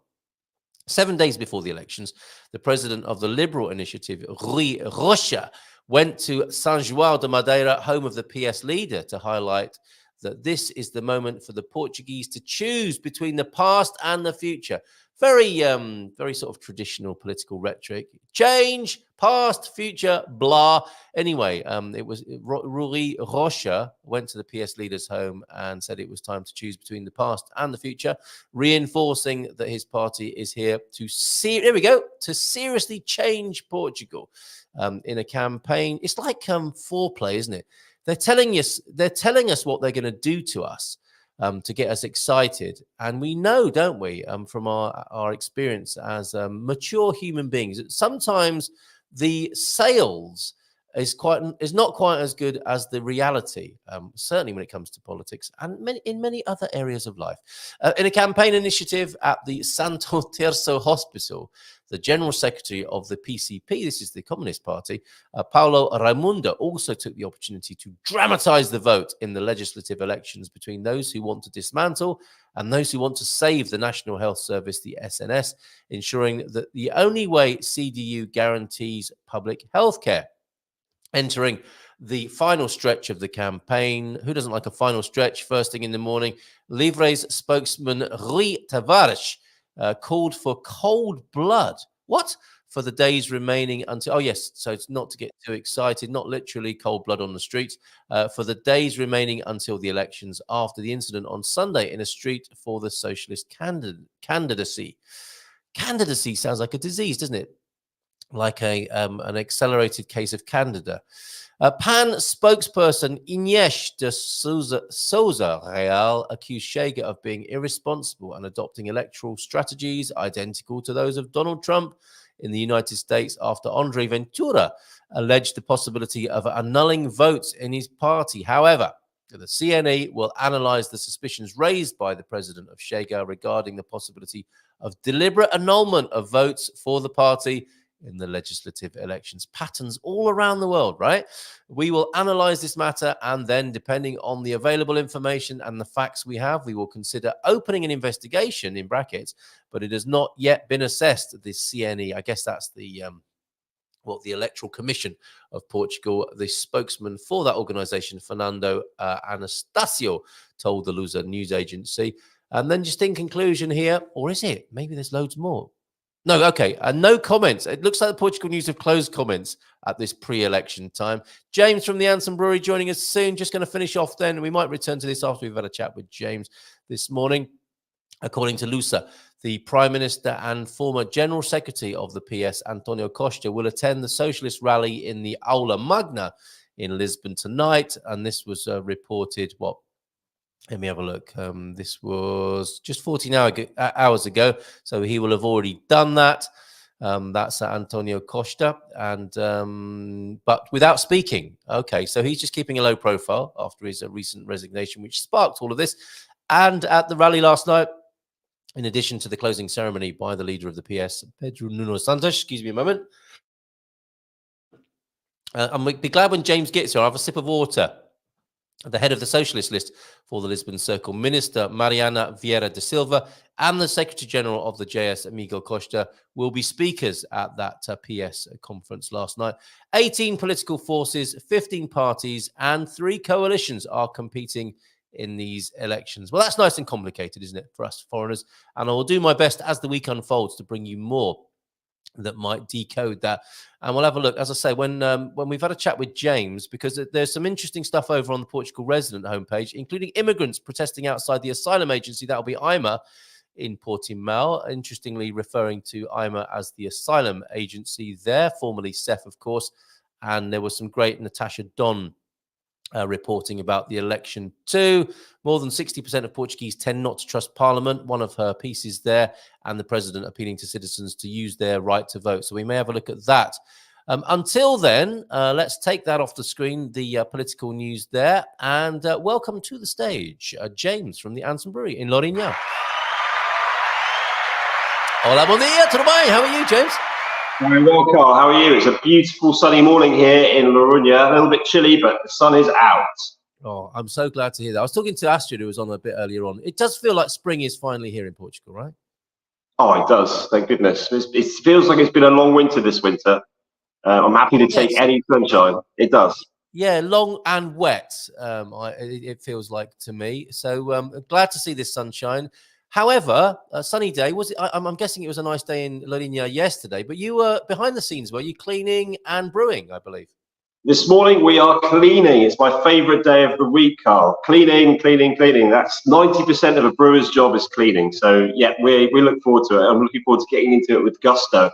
7 days before the elections, the president of the Liberal Initiative, Rui Rocha, went to San João de Madeira, home of the PS leader, to highlight that this is the moment for the Portuguese to choose between the past and the future. Very sort of traditional political rhetoric. Change, past, future, blah. Anyway, it was Rui Rocha went to the PS leader's home and said it was time to choose between the past and the future, reinforcing that his party is here to seriously change Portugal. In a campaign, it's like foreplay, isn't it? They're telling us what they're going to do to us. To get us excited. And we know, don't we, from our experience as mature human beings, that sometimes the sales is not quite as good as the reality, certainly when it comes to politics and in many other areas of life. In a campaign initiative at the Santo Terço Hospital, the General Secretary of the PCP, this is the Communist Party, Paulo Raimundo, also took the opportunity to dramatize the vote in the legislative elections between those who want to dismantle and those who want to save the National Health Service, the SNS, ensuring that the only way CDU guarantees public health care. Entering the final stretch of the campaign, who doesn't like a final stretch? First thing in the morning, Livre's spokesman Rui Tavares called for cold blood. What? For the days remaining until... Oh, yes, so it's not to get too excited, not literally cold blood on the streets. For the days remaining until the elections after the incident on Sunday in a street for the socialist candidacy. Candidacy sounds like a disease, doesn't it? Like an accelerated case of candida. PAN spokesperson Inês de Souza Real accused Chega of being irresponsible and adopting electoral strategies identical to those of Donald Trump in the United States after Andre Ventura alleged the possibility of annulling votes in his party. However, the CNE will analyze the suspicions raised by the president of Chega regarding the possibility of deliberate annulment of votes for the party in the legislative elections. Patterns all around the world, right? We will analyze this matter, and then, depending on the available information and the facts we have, we will consider opening an investigation, in brackets, but it has not yet been assessed. The CNE, I guess that's the Electoral Commission of Portugal. The spokesman for that organization, Fernando Anastasio, told the Lusa news agency. And then, just in conclusion here, or is it? Maybe there's loads more. No, okay, no comments. It looks like the Portugal News have closed comments at this pre-election time. James from the Andsome Brewery joining us soon. Just going to finish off then. We might return to this after we've had a chat with James this morning. According to Lusa, the Prime Minister and former General Secretary of the PS, Antonio Costa, will attend the socialist rally in the Aula Magna in Lisbon tonight. And this was reported, let me have a look. This was just 14 hours ago, so he will have already done that. That's Antonio Costa, and but without speaking. Okay, so he's just keeping a low profile after his recent resignation, which sparked all of this. And at the rally last night, in addition to the closing ceremony by the leader of the PS, Pedro Nuno Santos, excuse me a moment. I'm be glad when James gets here. I'll have a sip of water. The head of the socialist list for the Lisbon Circle, Minister Mariana Vieira da Silva, and the Secretary General of the JS, Miguel Costa, will be speakers at that PS conference last night. 18 political forces, 15 parties, and 3 coalitions are competing in these elections. Well, that's nice and complicated, isn't it, for us foreigners? And I will do my best as the week unfolds to bring you more that might decode that, and we'll have a look. As I say, when we've had a chat with James, because there's some interesting stuff over on the Portugal Resident homepage, including immigrants protesting outside the asylum agency. That'll be IMA in Portimão, interestingly referring to IMA as the asylum agency there, formerly CEF, of course. And there was some great Natasha Don reporting about the election too. More than 60% of Portuguese tend not to trust Parliament. One of her pieces there, and the president appealing to citizens to use their right to vote. So we may have a look at that. Until then, let's take that off the screen, the political news there, and welcome to the stage, James from the Andsome Brewery in Lourinhã. Hola, bom dia, tudo bem? How are you, James? Very well, Carl. How are you? It's a beautiful sunny morning here in Lourinhã. A little bit chilly, but the sun is out. Oh, I'm so glad to hear that. I was talking to Astrid, who was on a bit earlier on. It does feel like spring is finally here in Portugal, right? Oh, it does. Thank goodness. It feels like it's been a long winter this winter. I'm happy to take any sunshine. It does. Yeah, long and wet, it feels like to me. So glad to see this sunshine. However, a sunny day. Was it? I'm guessing it was a nice day in Lourinhã yesterday, but you were behind the scenes, were you, cleaning and brewing, I believe? This morning we are cleaning. It's my favourite day of the week, Carl. Cleaning. That's 90% of a brewer's job is cleaning. So, yeah, we look forward to it. I'm looking forward to getting into it with gusto.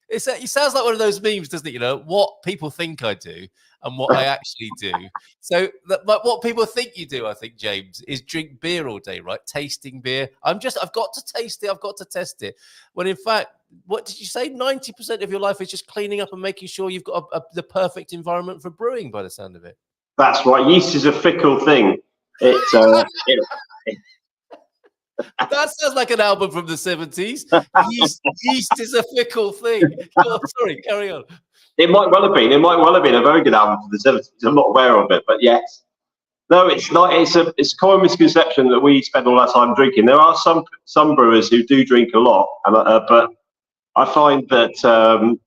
It sounds like one of those memes, doesn't it? You know, what people think I do and what I actually do. So what people think you do, I think, James, is drink beer all day, right? Tasting beer. I've got to taste it. I've got to test it. When in fact, what did you say? 90% of your life is just cleaning up and making sure you've got the perfect environment for brewing, by the sound of it. That's right. Yeast is a fickle thing. That sounds like an album from the 70s. Yeast is a fickle thing. Oh, sorry, carry on. It might well have been. It might well have been a very good album from the 70s. I'm not aware of it, but yes. No, it's not. It's a common misconception that we spend all our time drinking. There are some brewers who do drink a lot, but I find that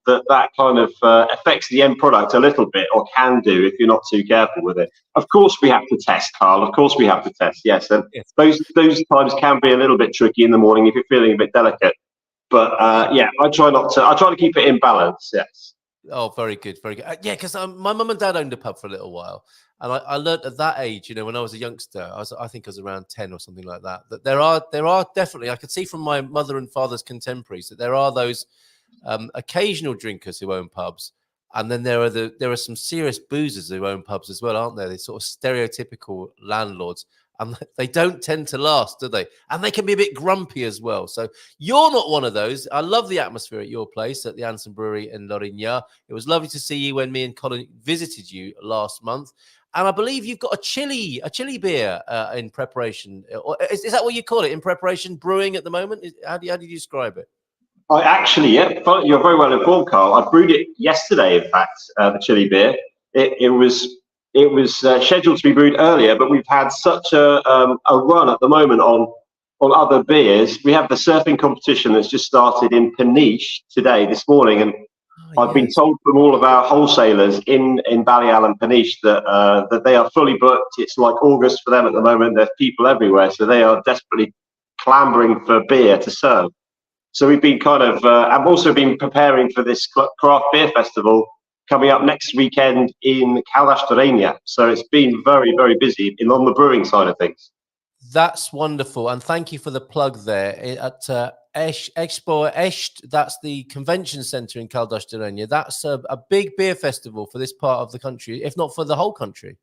that kind of affects the end product a little bit, or can do if you're not too careful with it. Of course, we have to test, Carl. Of course, we have to test. Yes, and yes. Those times can be a little bit tricky in the morning if you're feeling a bit delicate. But yeah, I try to keep it in balance. Yes. Oh, very good, very good. Yeah, because my mum and dad owned a pub for a little while, and I learned at that age, you know, when I was a youngster, I think I was around 10 or something like that. That there are definitely, I could see from my mother and father's contemporaries that there are those occasional drinkers who own pubs, and then there are some serious boozers who own pubs as well, aren't there? They're sort of stereotypical landlords. And they don't tend to last, do they? And they can be a bit grumpy as well. So you're not one of those. I love the atmosphere at your place at the Andsome Brewery in Lourinhã. It was lovely to see you when me and Colin visited you last month. And I believe you've got a chili beer in preparation. Is that what you call it? In preparation, brewing at the moment? How do you describe it? I actually, yeah, you're very well informed, Carl. I brewed it yesterday, in fact, the chili beer. It was scheduled to be brewed earlier, but we've had such a run at the moment on other beers. We have the surfing competition that's just started in Peniche this morning, and I've been told from all of our wholesalers in Balliol and Peniche that they are fully booked. It's like August for them at the moment. There's people everywhere, so they are desperately clambering for beer to serve. So we've been I've also been preparing for this craft beer festival coming up next weekend in Lourinhã. So it's been very, very busy on the brewing side of things. That's wonderful. And thank you for the plug there at Expo Est. That's the convention centre in Lourinhã. That's a big beer festival for this part of the country, if not for the whole country.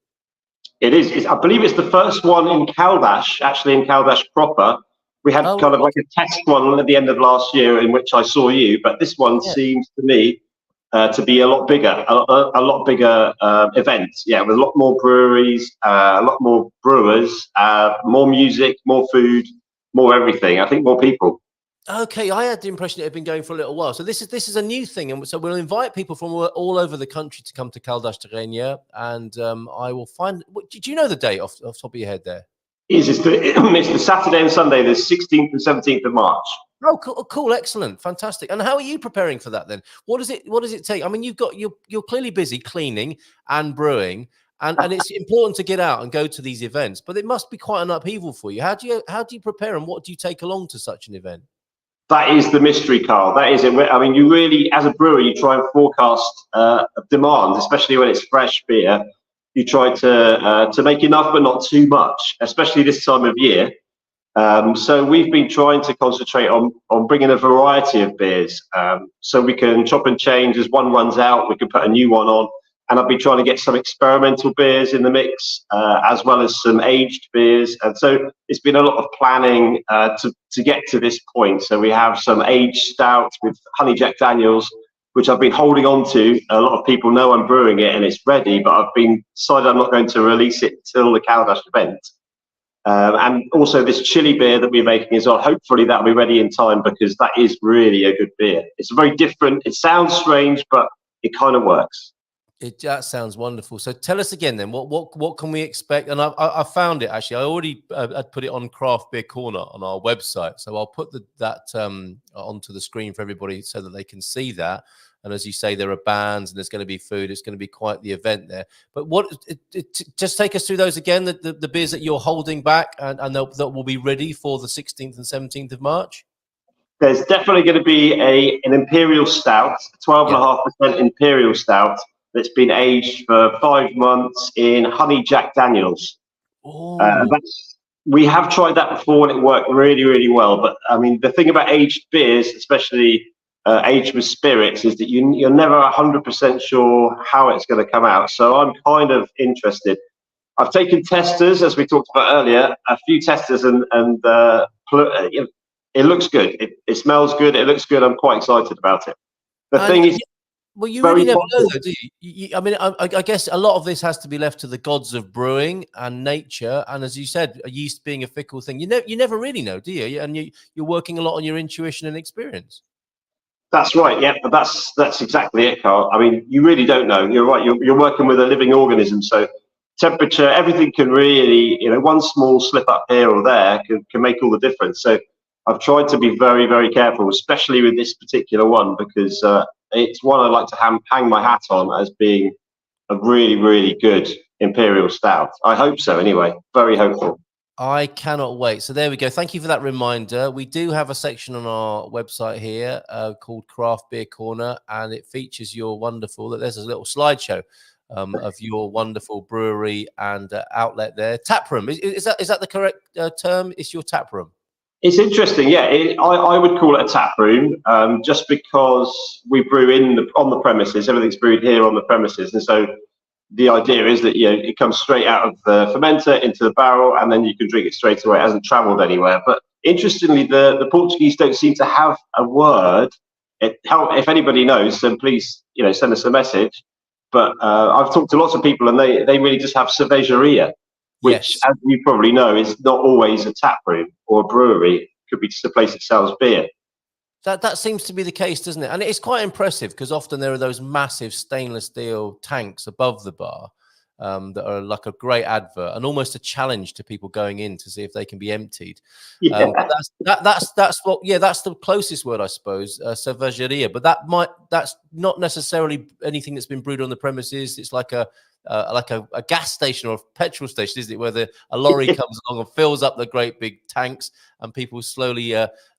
It is. I believe it's the first one in Caldas, actually in Caldas proper. We had kind of like a test one at the end of last year in which I saw you, but this one seems to me to be a lot bigger, a lot bigger event. Yeah, with a lot more breweries, a lot more brewers, more music, more food, more everything. I think more people. Okay, I had the impression it had been going for a little while. So this is a new thing, and so we'll invite people from all over the country to come to Lourinhã, and I will find. Do you know the date off the top of your head there? It's the Saturday and Sunday, the 16th and 17th of March. Oh, cool, excellent, fantastic. And how are you preparing for that then? What does it take? I mean, you're clearly busy cleaning and brewing, and it's important to get out and go to these events, but it must be quite an upheaval for you. How do you prepare, and what do you take along to such an event? That is the mystery, Carl. That is it. I mean, you really, as a brewer, you try and forecast demand, especially when it's fresh beer. You try to make enough, but not too much, especially this time of year. So we've been trying to concentrate on bringing a variety of beers, so we can chop and change. As one runs out, we can put a new one on. And I've been trying to get some experimental beers in the mix, as well as some aged beers. And so it's been a lot of planning to get to this point. So we have some aged stout with honey Jack Daniels, which I've been holding on to. A lot of people know I'm brewing it and it's ready, but I've been decided I'm not going to release it till the Calabash event. And also this chili beer that we're making as well. Hopefully that'll be ready in time, because that is really a good beer. It's very different. It sounds strange, but it kind of works. That sounds wonderful. So tell us again then, what can we expect? And I found it actually. I already I'd put it on Craft Beer Corner on our website, so I'll put that onto the screen for everybody so that they can see that. And as you say, there are bands and there's going to be food. It's going to be quite the event there. But just take us through those again. The beers that you're holding back and that will be ready for the 16th and 17th of March. There's definitely going to be an imperial stout, 12.5% imperial stout. That's been aged for 5 months in honey Jack Daniels. We have tried that before and it worked really, really well. But I mean, the thing about aged beers, especially aged with spirits, is that you're never 100% sure how it's going to come out. So I'm kind of interested. I've taken testers, as we talked about earlier, a few testers, and it looks good. It smells good. It looks good. I'm quite excited about it. The thing is, well, you really never know, though, do you? I mean, I guess a lot of this has to be left to the gods of brewing and nature. And as you said, yeast being a fickle thing, you never really know, do you? And you're working a lot on your intuition and experience. That's right. Yeah, but that's exactly it, Carl. I mean, you really don't know. You're right. You're working with a living organism, so temperature, everything can really, one small slip up here or there can make all the difference. So I've tried to be very, very careful, especially with this particular one, because it's one I like to hang my hat on as being a really, really good imperial stout. I hope so anyway. Very hopeful. I cannot wait. So there we go. Thank you for that reminder. We do have a section on our website here called Craft Beer Corner, and it features your wonderful, there's a little slideshow of your wonderful brewery and outlet there. Taproom. Is that the correct term? It's your taproom. It's interesting, yeah. I would call it a tap room, just because we brew on the premises. Everything's brewed here on the premises, and so the idea is that it comes straight out of the fermenter into the barrel, and then you can drink it straight away. It hasn't travelled anywhere. But interestingly, the Portuguese don't seem to have a word. If anybody knows, then please send us a message. But I've talked to lots of people, and they really just have cervejaria, which, as you probably know, is not always a tap room or a brewery. It could be just a place that sells beer. That seems to be the case, doesn't it? And it's quite impressive, because often there are those massive stainless steel tanks above the bar that are like a great advert and almost a challenge to people going in to see if they can be emptied. Yeah. That's the closest word, I suppose, cervejaria. But that's not necessarily anything that's been brewed on the premises. It's like a gas station or a petrol station, isn't it? Where a lorry comes along and fills up the great big tanks, and people slowly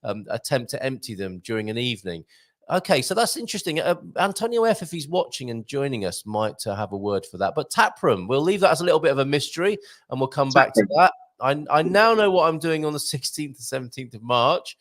attempt to empty them during an evening. Okay, so that's interesting. Antonio F, if he's watching and joining us, might have a word for that. But taproom, we'll leave that as a little bit of a mystery, and we'll come back to that. I now know what I'm doing on the 16th and 17th of March.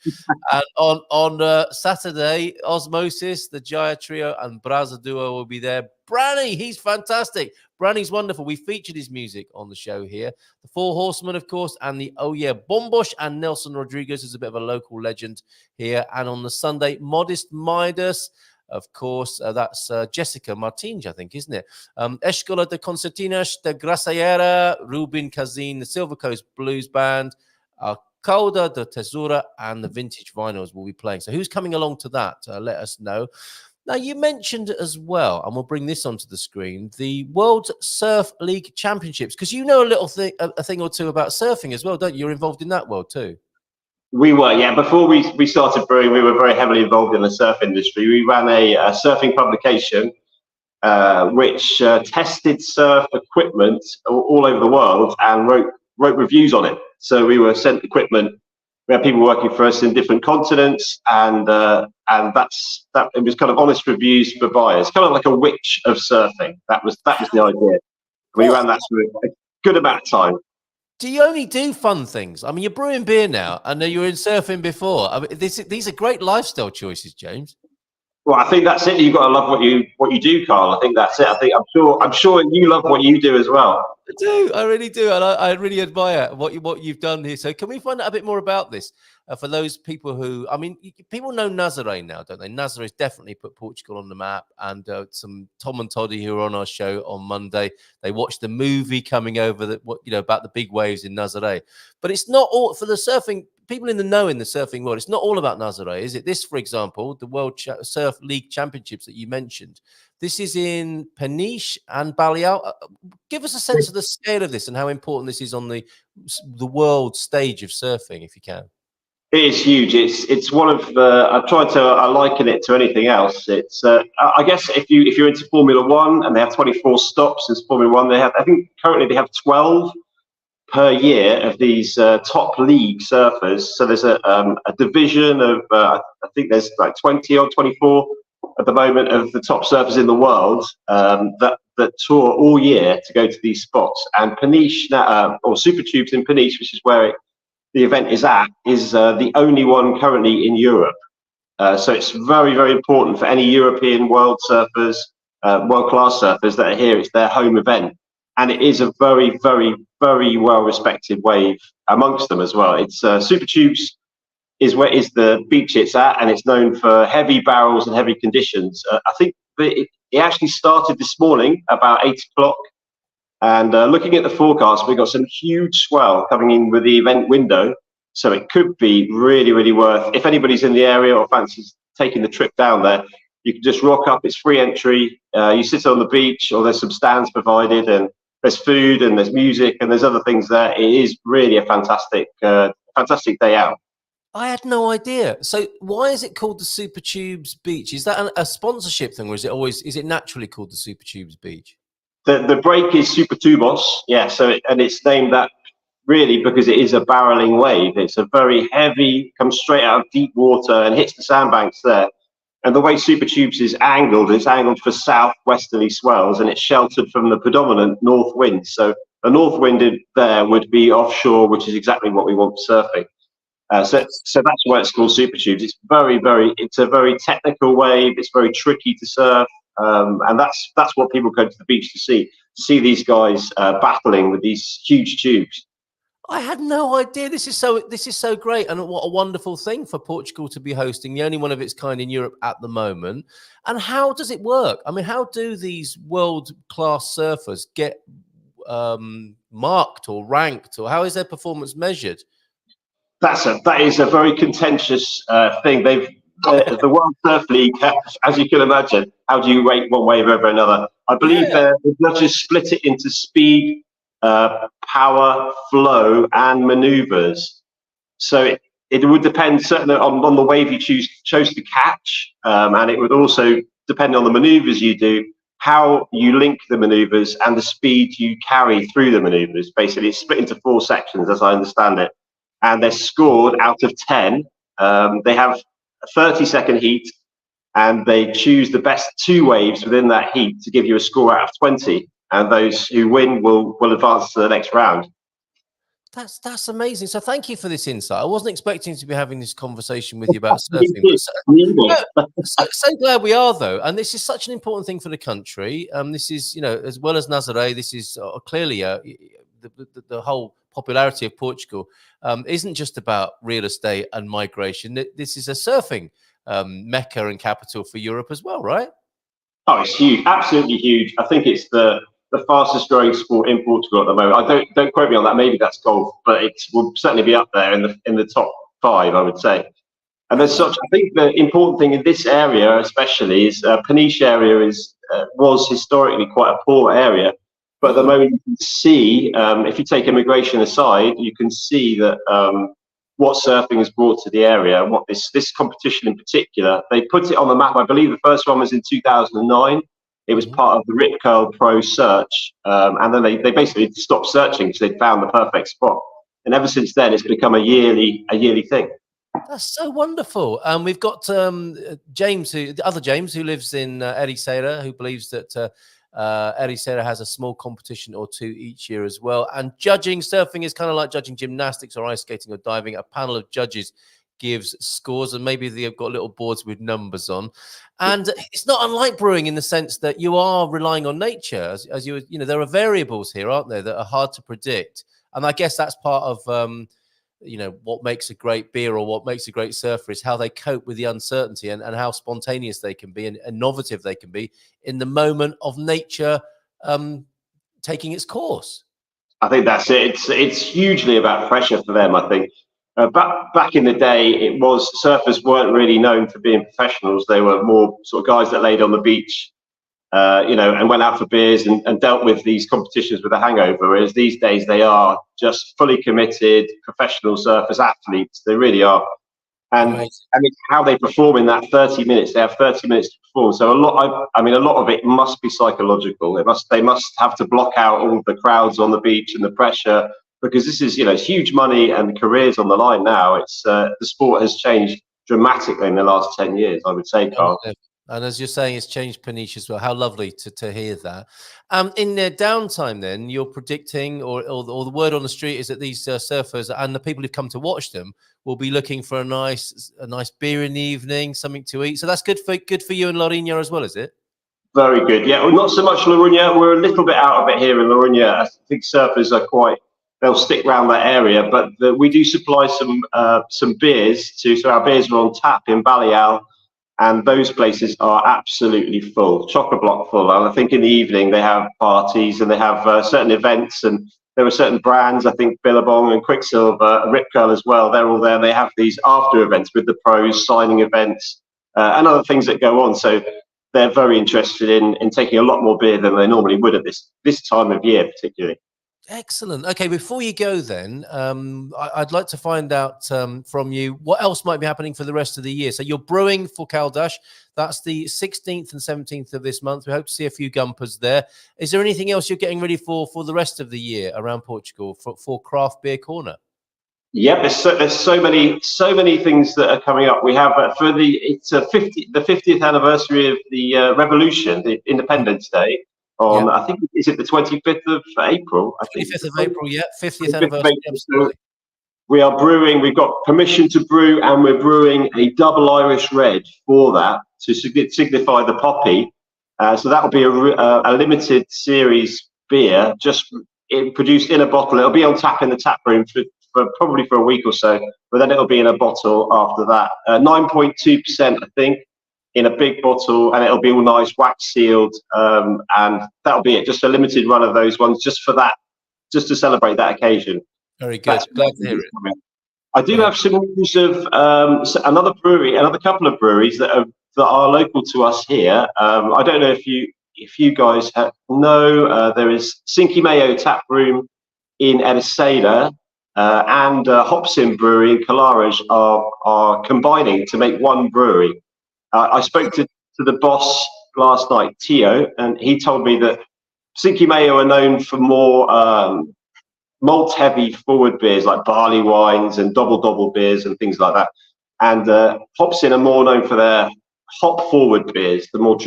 And on Saturday, Osmosis, the Jaya Trio, and Braza Duo will be there. Branny, he's fantastic. Branny's wonderful. We featured his music on the show here. The Four Horsemen, of course, and the Bombos, and Nelson Rodriguez is a bit of a local legend here. And on the Sunday, Modest Midas. Of course, that's Jessica Martins, I think, isn't it? Escola de Concertinas, de Graciera, Rubin Kazin, the Silver Coast Blues Band, Cauda de Tesura, and the Vintage Vinyls will be playing. So who's coming along to that? Let us know. Now, you mentioned as well, and we'll bring this onto the screen, the World Surf League Championships, because you know a thing or two about surfing as well, don't you? You're involved in that world too. We were, yeah. Before we started brewing, we were very heavily involved in the surf industry. We ran a surfing publication which tested surf equipment all over the world and wrote reviews on it. So we were sent equipment. We had people working for us in different continents, and it was kind of honest reviews for buyers, kind of like a witch of surfing. That was the idea. We ran that for a good amount of time. Do you only do fun things? I mean, you're brewing beer now, and you were in surfing before. I mean, these are great lifestyle choices, James. Well, I think that's it. You've got to love what you do, Carl. I think that's it. I'm sure you love what you do as well. I do. I really do, and I really admire what you've done here. So, can we find out a bit more about this for those people who? I mean, people know Nazaré now, don't they? Nazaré's definitely put Portugal on the map, and some Tom and Toddy who are on our show on Monday. They watched the movie coming over about the big waves in Nazaré, but it's not all for the surfing. People in the know in the surfing world, it's not all about Nazaré, is it? This, for example, the World Surf League Championships that you mentioned, this is in Peniche and Baleal. Give us a sense of the scale of this and how important this is on the world stage of surfing, if you can. It is huge. It's one of the. I liken it to anything else. It's I guess if you're into Formula One and they have 24 stops in Formula One, I think currently they have 12 per year of these top league surfers. So there's a division of I think there's like 20 or 24 at the moment of the top surfers in the world that tour all year to go to these spots. And Peniche or Super Tubes in Peniche, which is where the event is at, is the only one currently in Europe. So it's very, very important for any European world surfers, world-class surfers that are here. It's their home event. And it is a very, very, very well-respected wave amongst them as well. It's Super Tubes is the beach it's at, and it's known for heavy barrels and heavy conditions. I think it actually started this morning about 8 o'clock. And looking at the forecast, we've got some huge swell coming in with the event window. So it could be really, really worth, if anybody's in the area or fancies taking the trip down there, you can just rock up. It's free entry. You sit on the beach, or there's some stands provided, and there's food and there's music and there's other things there. It is really a fantastic day out. I had no idea. So why is it called the Super Tubes Beach? Is that a sponsorship thing, or is it naturally called the Super Tubes Beach? The break is Super Tubos, yeah. So it's named that really because it is a barreling wave. It's a very heavy, comes straight out of deep water and hits the sandbanks there. And the way Super Tubes is angled, it's angled for southwesterly swells, and it's sheltered from the predominant north wind. So the north wind there would be offshore, which is exactly what we want for surfing. So that's why it's called Super Tubes. It's it's a very technical wave. It's very tricky to surf, and that's what people go to the beach to see these guys battling with these huge tubes. I had no idea. This is so great, and what a wonderful thing for Portugal to be hosting the only one of its kind in Europe at the moment. And how does it work? I mean, how do these world-class surfers get marked or ranked, or how is their performance measured? That is a very contentious thing. The World Surf League, as you can imagine, how do you rate one wave over another? I believe the judges split it into speed, power, flow, and maneuvers. So it would depend certainly on the wave you chose to catch, and it would also depend on the maneuvers you do, how you link the maneuvers, and the speed you carry through the maneuvers. Basically, it's split into 4 sections, as I understand it, and they're scored out of 10. They have a 30-second heat, and they choose the best 2 waves within that heat to give you a score out of 20. And those who win will advance to the next round. That's amazing. So thank you for this insight. I wasn't expecting to be having this conversation with you about surfing. So glad we are, though. And this is such an important thing for the country. This is, as well as Nazaré, this is clearly the whole popularity of Portugal isn't just about real estate and migration. This is a surfing mecca and capital for Europe as well, right? Oh, it's huge, absolutely huge. I think it's the fastest growing sport in Portugal at the moment. Don't quote me on that. Maybe that's golf, but it will certainly be up there in the top 5, I would say. And I think the important thing in this area, especially, is Peniche area was historically quite a poor area, but at the moment you can see, if you take immigration aside, you can see that what surfing has brought to the area, and what this competition in particular. They put it on the map. I believe the first one was in 2009. It was part of the Rip Curl Pro search, and then they basically stopped searching because they'd found the perfect spot. And ever since then, it's become a yearly thing. That's so wonderful. We've got James, the other James, who lives in Ericeira, who believes that Ericeira has a small competition or two each year as well. And judging surfing is kind of like judging gymnastics or ice skating or diving. A panel of judges gives scores, and maybe they've got little boards with numbers on. And it's not unlike brewing in the sense that you are relying on nature. As you know, there are variables here, aren't there, that are hard to predict. And I guess that's part of what makes a great beer or what makes a great surfer is how they cope with the uncertainty and how spontaneous they can be and innovative they can be in the moment of nature taking its course. I think that's it. It's hugely about pressure for them, I think. Back in the day, it was surfers weren't really known for being professionals. They were more sort of guys that laid on the beach, and went out for beers and dealt with these competitions with a hangover. Whereas these days, they are just fully committed professional surfers, athletes. They really are. And I mean, how they perform in that 30 minutes, they have 30 minutes to perform. So a lot of it must be psychological. They must have to block out all the crowds on the beach and the pressure, because this is, it's huge money and careers on the line now. It's the sport has changed dramatically in the last 10 years, I would say, Carl. And as you're saying, it's changed Peniche as well. How lovely to hear that. In their downtime, then, you're predicting, or the word on the street is that these surfers and the people who've come to watch them will be looking for a nice beer in the evening, something to eat. So that's good for you in Lourinhã as well, is it? Very good. Yeah, well, not so much Lourinhã. We're a little bit out of it here in Lourinhã. I think surfers are they'll stick around that area, but we do supply some beers so our beers are on tap in Baleal. And those places are absolutely full, chock-a-block full. And I think in the evening they have parties and they have certain events, and there are certain brands, I think Billabong and Quicksilver, Rip Curl as well, they're all there. They have these after events with the pros, signing events, and other things that go on. So they're very interested in taking a lot more beer than they normally would at this time of year, particularly. Excellent. Okay, before you go then, I'd like to find out from you what else might be happening for the rest of the year. So you're brewing for Caldas. That's the 16th and 17th of this month. We hope to see a few gumpers there. Is there anything else you're getting ready for the rest of the year around Portugal for Craft Beer Corner? Yeah, there's so many things that are coming up. We have the 50th anniversary of the Revolution, the Independence Day. I think, is it the 25th of April? 25th of April, yeah. 50th anniversary. So we are brewing. We've got permission to brew, and we're brewing a double Irish red for that to signify the poppy. So that will be a limited series beer, just produced in a bottle. It'll be on tap in the tap room for probably for a week or so, but then it'll be in a bottle after that. 9.2%, I think, in a big bottle, and it'll be all nice, wax sealed, and that'll be it. Just a limited run of those ones, just to celebrate that occasion. Very good. Glad to hear it. I do have some news of another couple of breweries that are local to us here. I don't know if you guys know. There is Cinque Mayo Tap Room in Ericeira, and Andsome Brewery in Colares are combining to make one brewery. I spoke to the boss last night, Tio, and he told me that Cinque Mayo are known for more malt-heavy forward beers like barley wines and double beers and things like that. And Hopsin are more known for their hop-forward beers, the more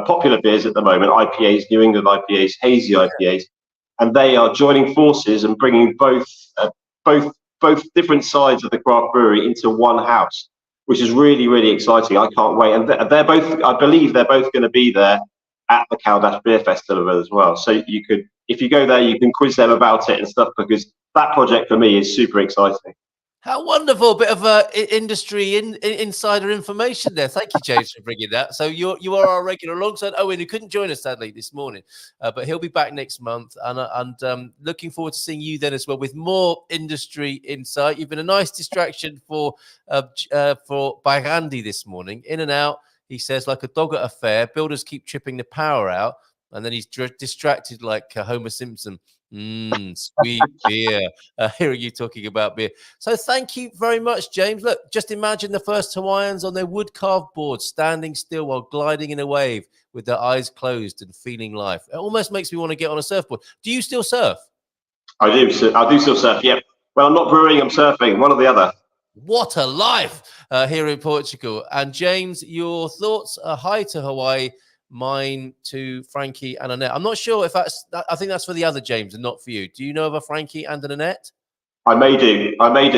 popular beers at the moment, IPAs, New England IPAs, hazy IPAs, and they are joining forces and bringing both different sides of the craft brewery into one house, which is really, really exciting. I can't wait. And they're both, I believe they're both going to be there at the Caldas Beer Festival as well. So if you go there, you can quiz them about it and stuff, because that project for me is super exciting. How wonderful. Bit of industry insider information there. Thank you, James, for bringing that. So you are our regular alongside Owen, who couldn't join us sadly this morning, but he'll be back next month. And looking forward to seeing you then as well with more industry insight. You've been a nice distraction for Bairandi this morning. In and out, he says, like a dog at a fair. Builders keep chipping the power out, and then he's distracted like Homer Simpson. Sweet beer. Hearing you talking about beer. So thank you very much, James. Look, just imagine the first Hawaiians on their wood carved board standing still while gliding in a wave with their eyes closed and feeling life. It almost makes me want to get on a surfboard. Do you still surf? I do still surf, yeah. Well, I'm not brewing, I'm surfing, one or the other. What a life here in Portugal. And James, your thoughts are hi to Hawaii. mine to Frankie and Annette. I'm not sure if I think that's for the other James and not for you. Do you know of a Frankie and an Annette? I may do. All right,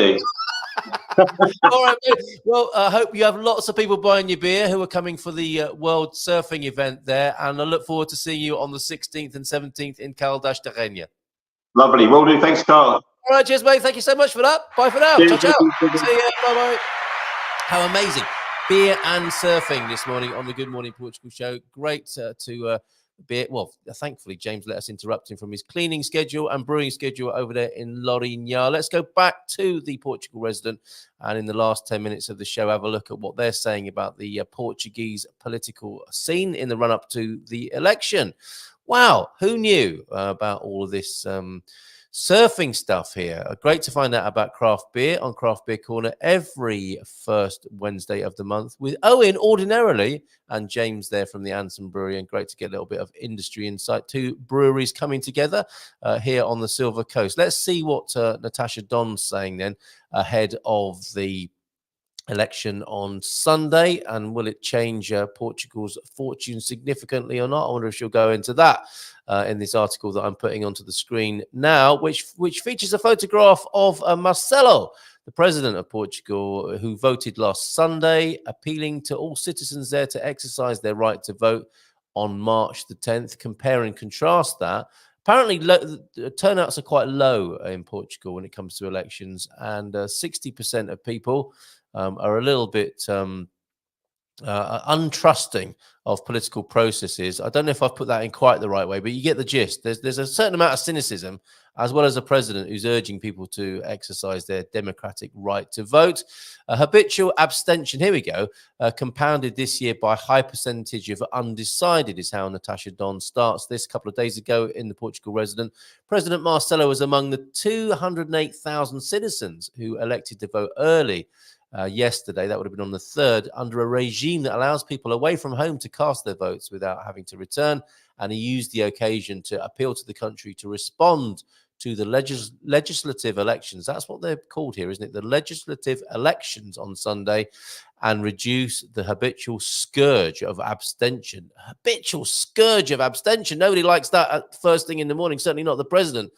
mate. Well, I hope you have lots of people buying your beer who are coming for the World Surfing event there, and I look forward to seeing you on the 16th and 17th in Cal d'Astareña. Lovely. Will do. Thanks, Carl. All right, cheers, mate. Thank you so much for that. Bye for now. Cheers, Ciao, ciao. thank you. See you. Bye-bye. How amazing. Beer and surfing this morning on the Good Morning Portugal show. Great to be. Well, thankfully, James let us interrupt him from his cleaning schedule and brewing schedule over there in Lourinhã. Let's go back to the Portugal resident and in the last 10 minutes of the show, have a look at what they're saying about the Portuguese political scene in the run-up to the election. Wow, who knew about all of this surfing stuff here? Great to find out about craft beer on Craft Beer Corner every first Wednesday of the month with Owen ordinarily and James there from the Andsome Brewery. And great to get a little bit of industry insight. Two breweries coming together here on the Silver Coast. Let's see what Natasha Don's saying then ahead of the election on Sunday, and will it change Portugal's fortune significantly or not? I wonder if she'll go into that in this article that I'm putting onto the screen now, which features a photograph of Marcelo, the president of Portugal, who voted last Sunday, appealing to all citizens there to exercise their right to vote on March the 10th. Compare and contrast that. Apparently, turnouts are quite low in Portugal when it comes to elections, and 60% of people are a little bit untrusting of political processes. I don't know if I've put that in quite the right way, but you get the gist. There's a certain amount of cynicism, as well as a president who's urging people to exercise their democratic right to vote. Habitual abstention, here we go, compounded this year by high percentage of undecided is how Natasha Don starts this. A couple of days ago in the Portugal resident, President Marcelo was among the 208,000 citizens who elected to vote early yesterday. That would have been on the 3rd, under a regime that allows people away from home to cast their votes without having to return. And he used the occasion to appeal to the country to respond to the legislative elections. That's what they're called here, isn't it? The legislative elections on Sunday, and reduce the habitual scourge of abstention. Habitual scourge of abstention. Nobody likes that at first thing in the morning, certainly not the president.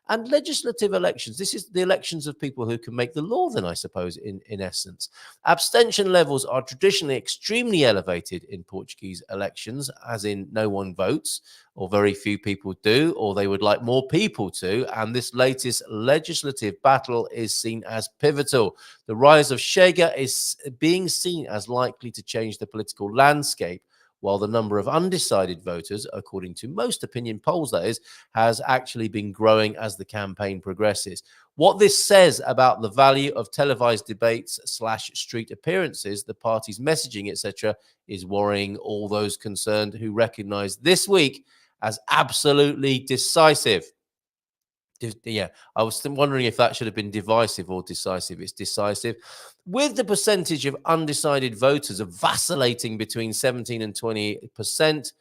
And legislative elections, this is the elections of people who can make the law then, I suppose, in essence. Abstention levels are traditionally extremely elevated in Portuguese elections, as in no one votes, or very few people do, or they would like more people to. And this latest legislative battle is seen as pivotal. The rise of Chega is being seen as likely to change the political landscape, while the number of undecided voters, according to most opinion polls, that is, has actually been growing as the campaign progresses. What this says about the value of televised debates / street appearances, the party's messaging, etc., is worrying all those concerned who recognize this week as absolutely decisive. Yeah, I was wondering if that should have been divisive or decisive. It's decisive. With the percentage of undecided voters vacillating between 17 and 20%,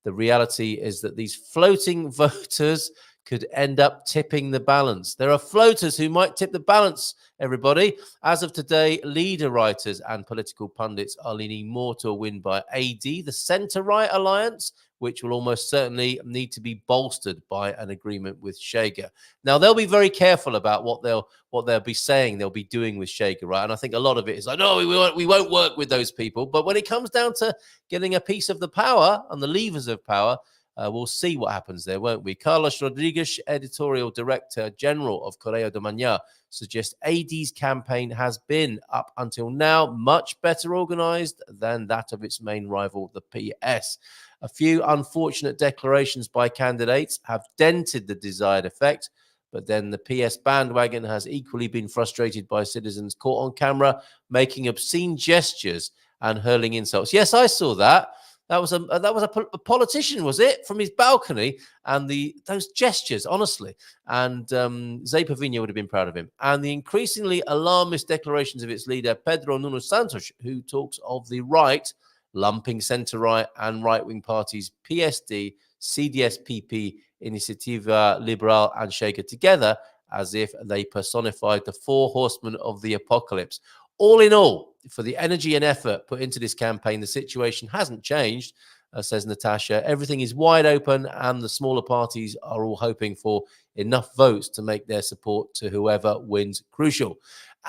the reality is that these floating voters could end up tipping the balance. There are floaters who might tip the balance, everybody. As of today, leader writers and political pundits are leaning more to a win by AD, the centre-right alliance, which will almost certainly need to be bolstered by an agreement with Chega. Now, they'll be very careful about what they'll be saying they'll be doing with Chega, right? And I think a lot of it is like, no, we won't work with those people. But when it comes down to getting a piece of the power and the levers of power, we'll see what happens there, won't we? Carlos Rodrigues, editorial director general of Correio da Manhã, suggests AD's campaign has been, up until now, much better organized than that of its main rival, the PS. A few unfortunate declarations by candidates have dented the desired effect, but then the PS bandwagon has equally been frustrated by citizens caught on camera making obscene gestures and hurling insults. Yes, I saw that. That was a politician, was it, from his balcony, and those gestures, honestly. And Zé Pavinha would have been proud of him. And the increasingly alarmist declarations of its leader, Pedro Nuno Santos, who talks of the right, lumping centre-right and right-wing parties PSD, CDS-PP, Iniciativa Liberal and Chega together as if they personified the four horsemen of the apocalypse. All in all, for the energy and effort put into this campaign, the situation hasn't changed. says Natasha. Everything is wide open, and the smaller parties are all hoping for enough votes to make their support to whoever wins crucial.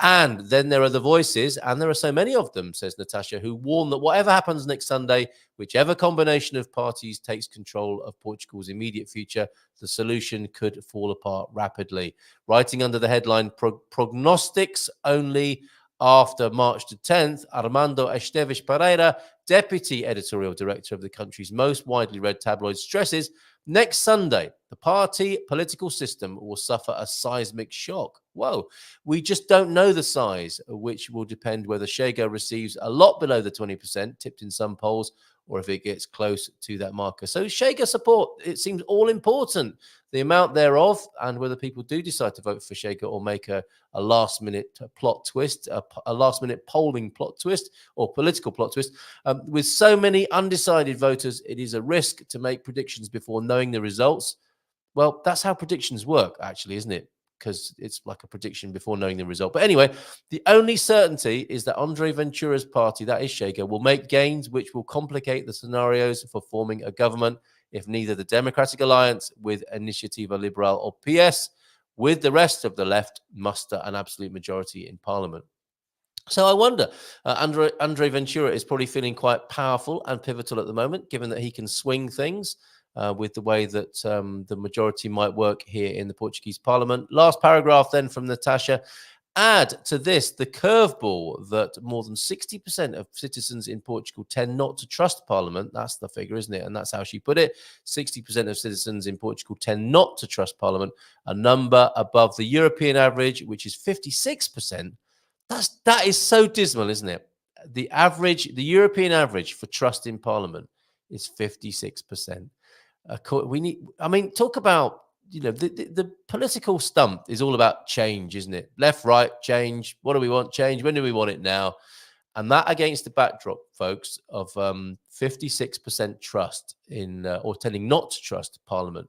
And then there are the voices, and there are so many of them, says Natasha, who warn that whatever happens next Sunday, whichever combination of parties takes control of Portugal's immediate future, the solution could fall apart rapidly. Writing under the headline, Prognostics Only After March the 10th, Armando Esteves Pereira, deputy editorial director of the country's most widely read tabloid, stresses next Sunday, the party political system will suffer a seismic shock. Whoa, we just don't know the size, which will depend whether Chega receives a lot below the 20%, tipped in some polls, or if it gets close to that marker. So Chega support, it seems all important, the amount thereof, and whether people do decide to vote for Chega or make a last-minute plot twist, a last-minute polling plot twist or political plot twist. With so many undecided voters, it is a risk to make predictions before knowing the results. Well, that's how predictions work, actually, isn't it? Because it's like a prediction before knowing the result. But anyway, the only certainty is that Andre Ventura's party, that is Chega, will make gains which will complicate the scenarios for forming a government if neither the Democratic Alliance with Iniciativa Liberal or PS with the rest of the left muster an absolute majority in Parliament. So I wonder, Andre Ventura is probably feeling quite powerful and pivotal at the moment, given that he can swing things with the way that the majority might work here in the Portuguese Parliament. Last paragraph then from Natasha. Add to this the curveball that more than 60% of citizens in Portugal tend not to trust Parliament. That's the figure, isn't it? And that's how she put it. 60% of citizens in Portugal tend not to trust Parliament, a number above the European average, which is 56%. That is so dismal, isn't it? The European average for trust in Parliament is 56%. Talk about, the political stump is all about change, isn't it? Left, right, change. What do we want? Change. When do we want it now? And that against the backdrop, folks, of 56% trust in, or tending not to trust Parliament.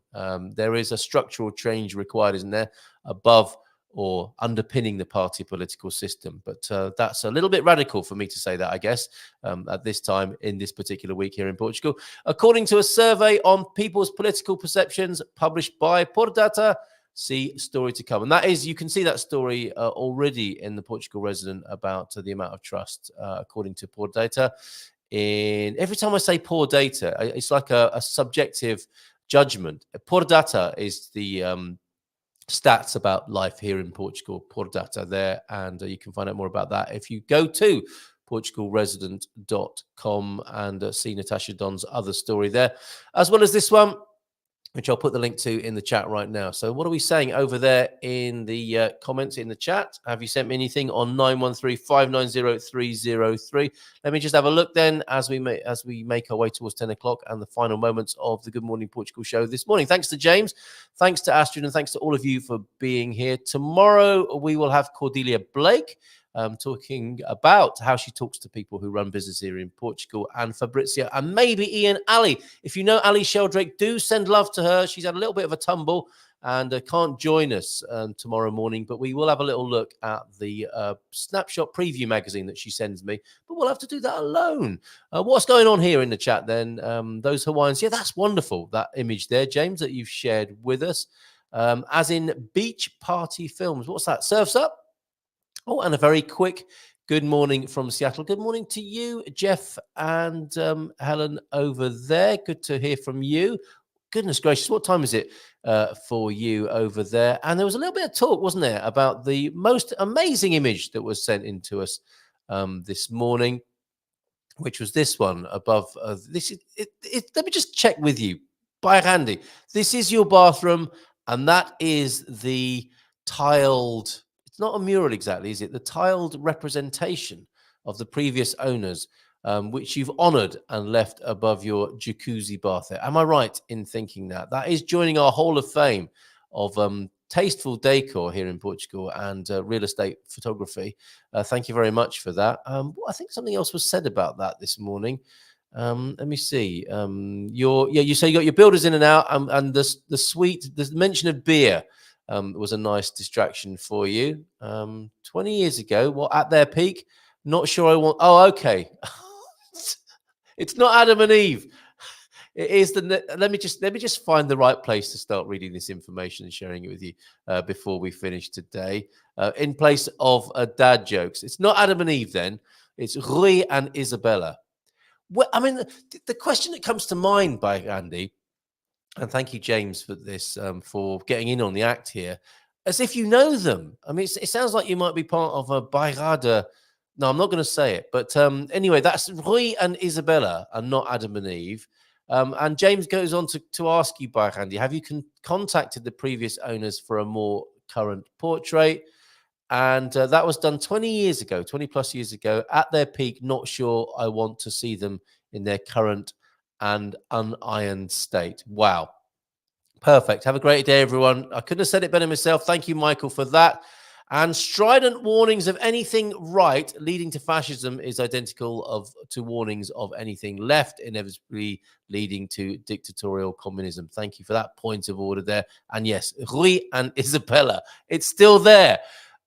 There is a structural change required, isn't there, above or underpinning the party political system. But that's a little bit radical for me to say that, I guess, at this time in this particular week here in Portugal. According to a survey on people's political perceptions published by Pordata, see story to come. And that is, you can see that story already in the Portugal Resident about the amount of trust, according to Pordata. Every time I say Pordata, it's like a subjective judgment. Pordata is the stats about life here in Portugal, Pordata there, and you can find out more about that if you go to portugalresident.com and see Natasha Don's other story there, as well as this one, which I'll put the link to in the chat right now. So what are we saying over there in the comments in the chat? Have you sent me anything on 913-590-303? Let me just have a look then as we make our way towards 10 o'clock and the final moments of the Good Morning Portugal show this morning. Thanks to James, thanks to Astrid, and thanks to all of you for being here. Tomorrow we will have Cordelia Blake talking about how she talks to people who run business here in Portugal, and Fabrizia and maybe Ian Ali. If you know Ali Sheldrake, do send love to her. She's had a little bit of a tumble and can't join us tomorrow morning, but we will have a little look at the snapshot preview magazine that she sends me, but we'll have to do that alone. What's going on here in the chat then? Those Hawaiians, yeah, that's wonderful, that image there, James, that you've shared with us, as in Beach Party Films. What's that? Surf's Up? Oh, and a very quick good morning from Seattle. Good morning to you, Jeff and Helen over there. Good to hear from you. Goodness gracious, what time is it for you over there? And there was a little bit of talk, wasn't there, about the most amazing image that was sent in to us this morning, which was this one above. Let me just check with you by handy. This is your bathroom, and that is the tiled... not a mural exactly, is it? The tiled representation of the previous owners, which you've honoured and left above your jacuzzi bath there. Am I right in thinking that? That is joining our Hall of Fame of tasteful decor here in Portugal and real estate photography. Thank you very much for that. I think something else was said about that this morning. Let me see. You say you got your builders in and out, and the mention of beer was a nice distraction for you. 20 years ago, at their peak, not sure I want... Oh, okay. It's not Adam and Eve. It is let me just find the right place to start reading this information and sharing it with you before we finish today. In place of dad jokes, it's not Adam and Eve. Then it's Rui and Isabella. Well, I mean, the question that comes to mind by Andy, and thank you, James, for this, for getting in on the act here, as if you know them. I mean, it sounds like you might be part of a bairrada. No, I'm not going to say it. But anyway, that's Rui and Isabella and not Adam and Eve. And James goes on to ask you, Andy, have you contacted the previous owners for a more current portrait? And that was done 20 plus years ago, at their peak. Not sure I want to see them in their current and unironed state. Wow. Perfect. Have a great day, everyone. I couldn't have said it better myself. Thank you, Michael, for that. And strident warnings of anything right leading to fascism is identical to warnings of anything left, inevitably leading to dictatorial communism. Thank you for that point of order there. And yes, Rui and Isabella, it's still there.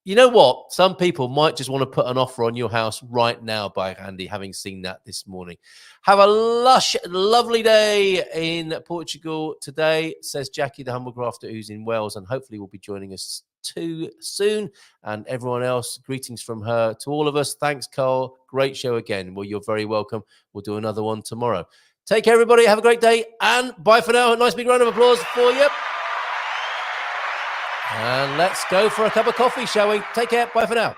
You know what? Some people might just want to put an offer on your house right now, by Andy, having seen that this morning. Have a lush, lovely day in Portugal today, says Jackie, the humble grafter, who's in Wales, and hopefully will be joining us too soon. And everyone else, greetings from her to all of us. Thanks, Carl. Great show again. Well, you're very welcome. We'll do another one tomorrow. Take care, everybody. Have a great day, and bye for now. A nice big round of applause for you. And let's go for a cup of coffee, shall we? Take care. Bye for now.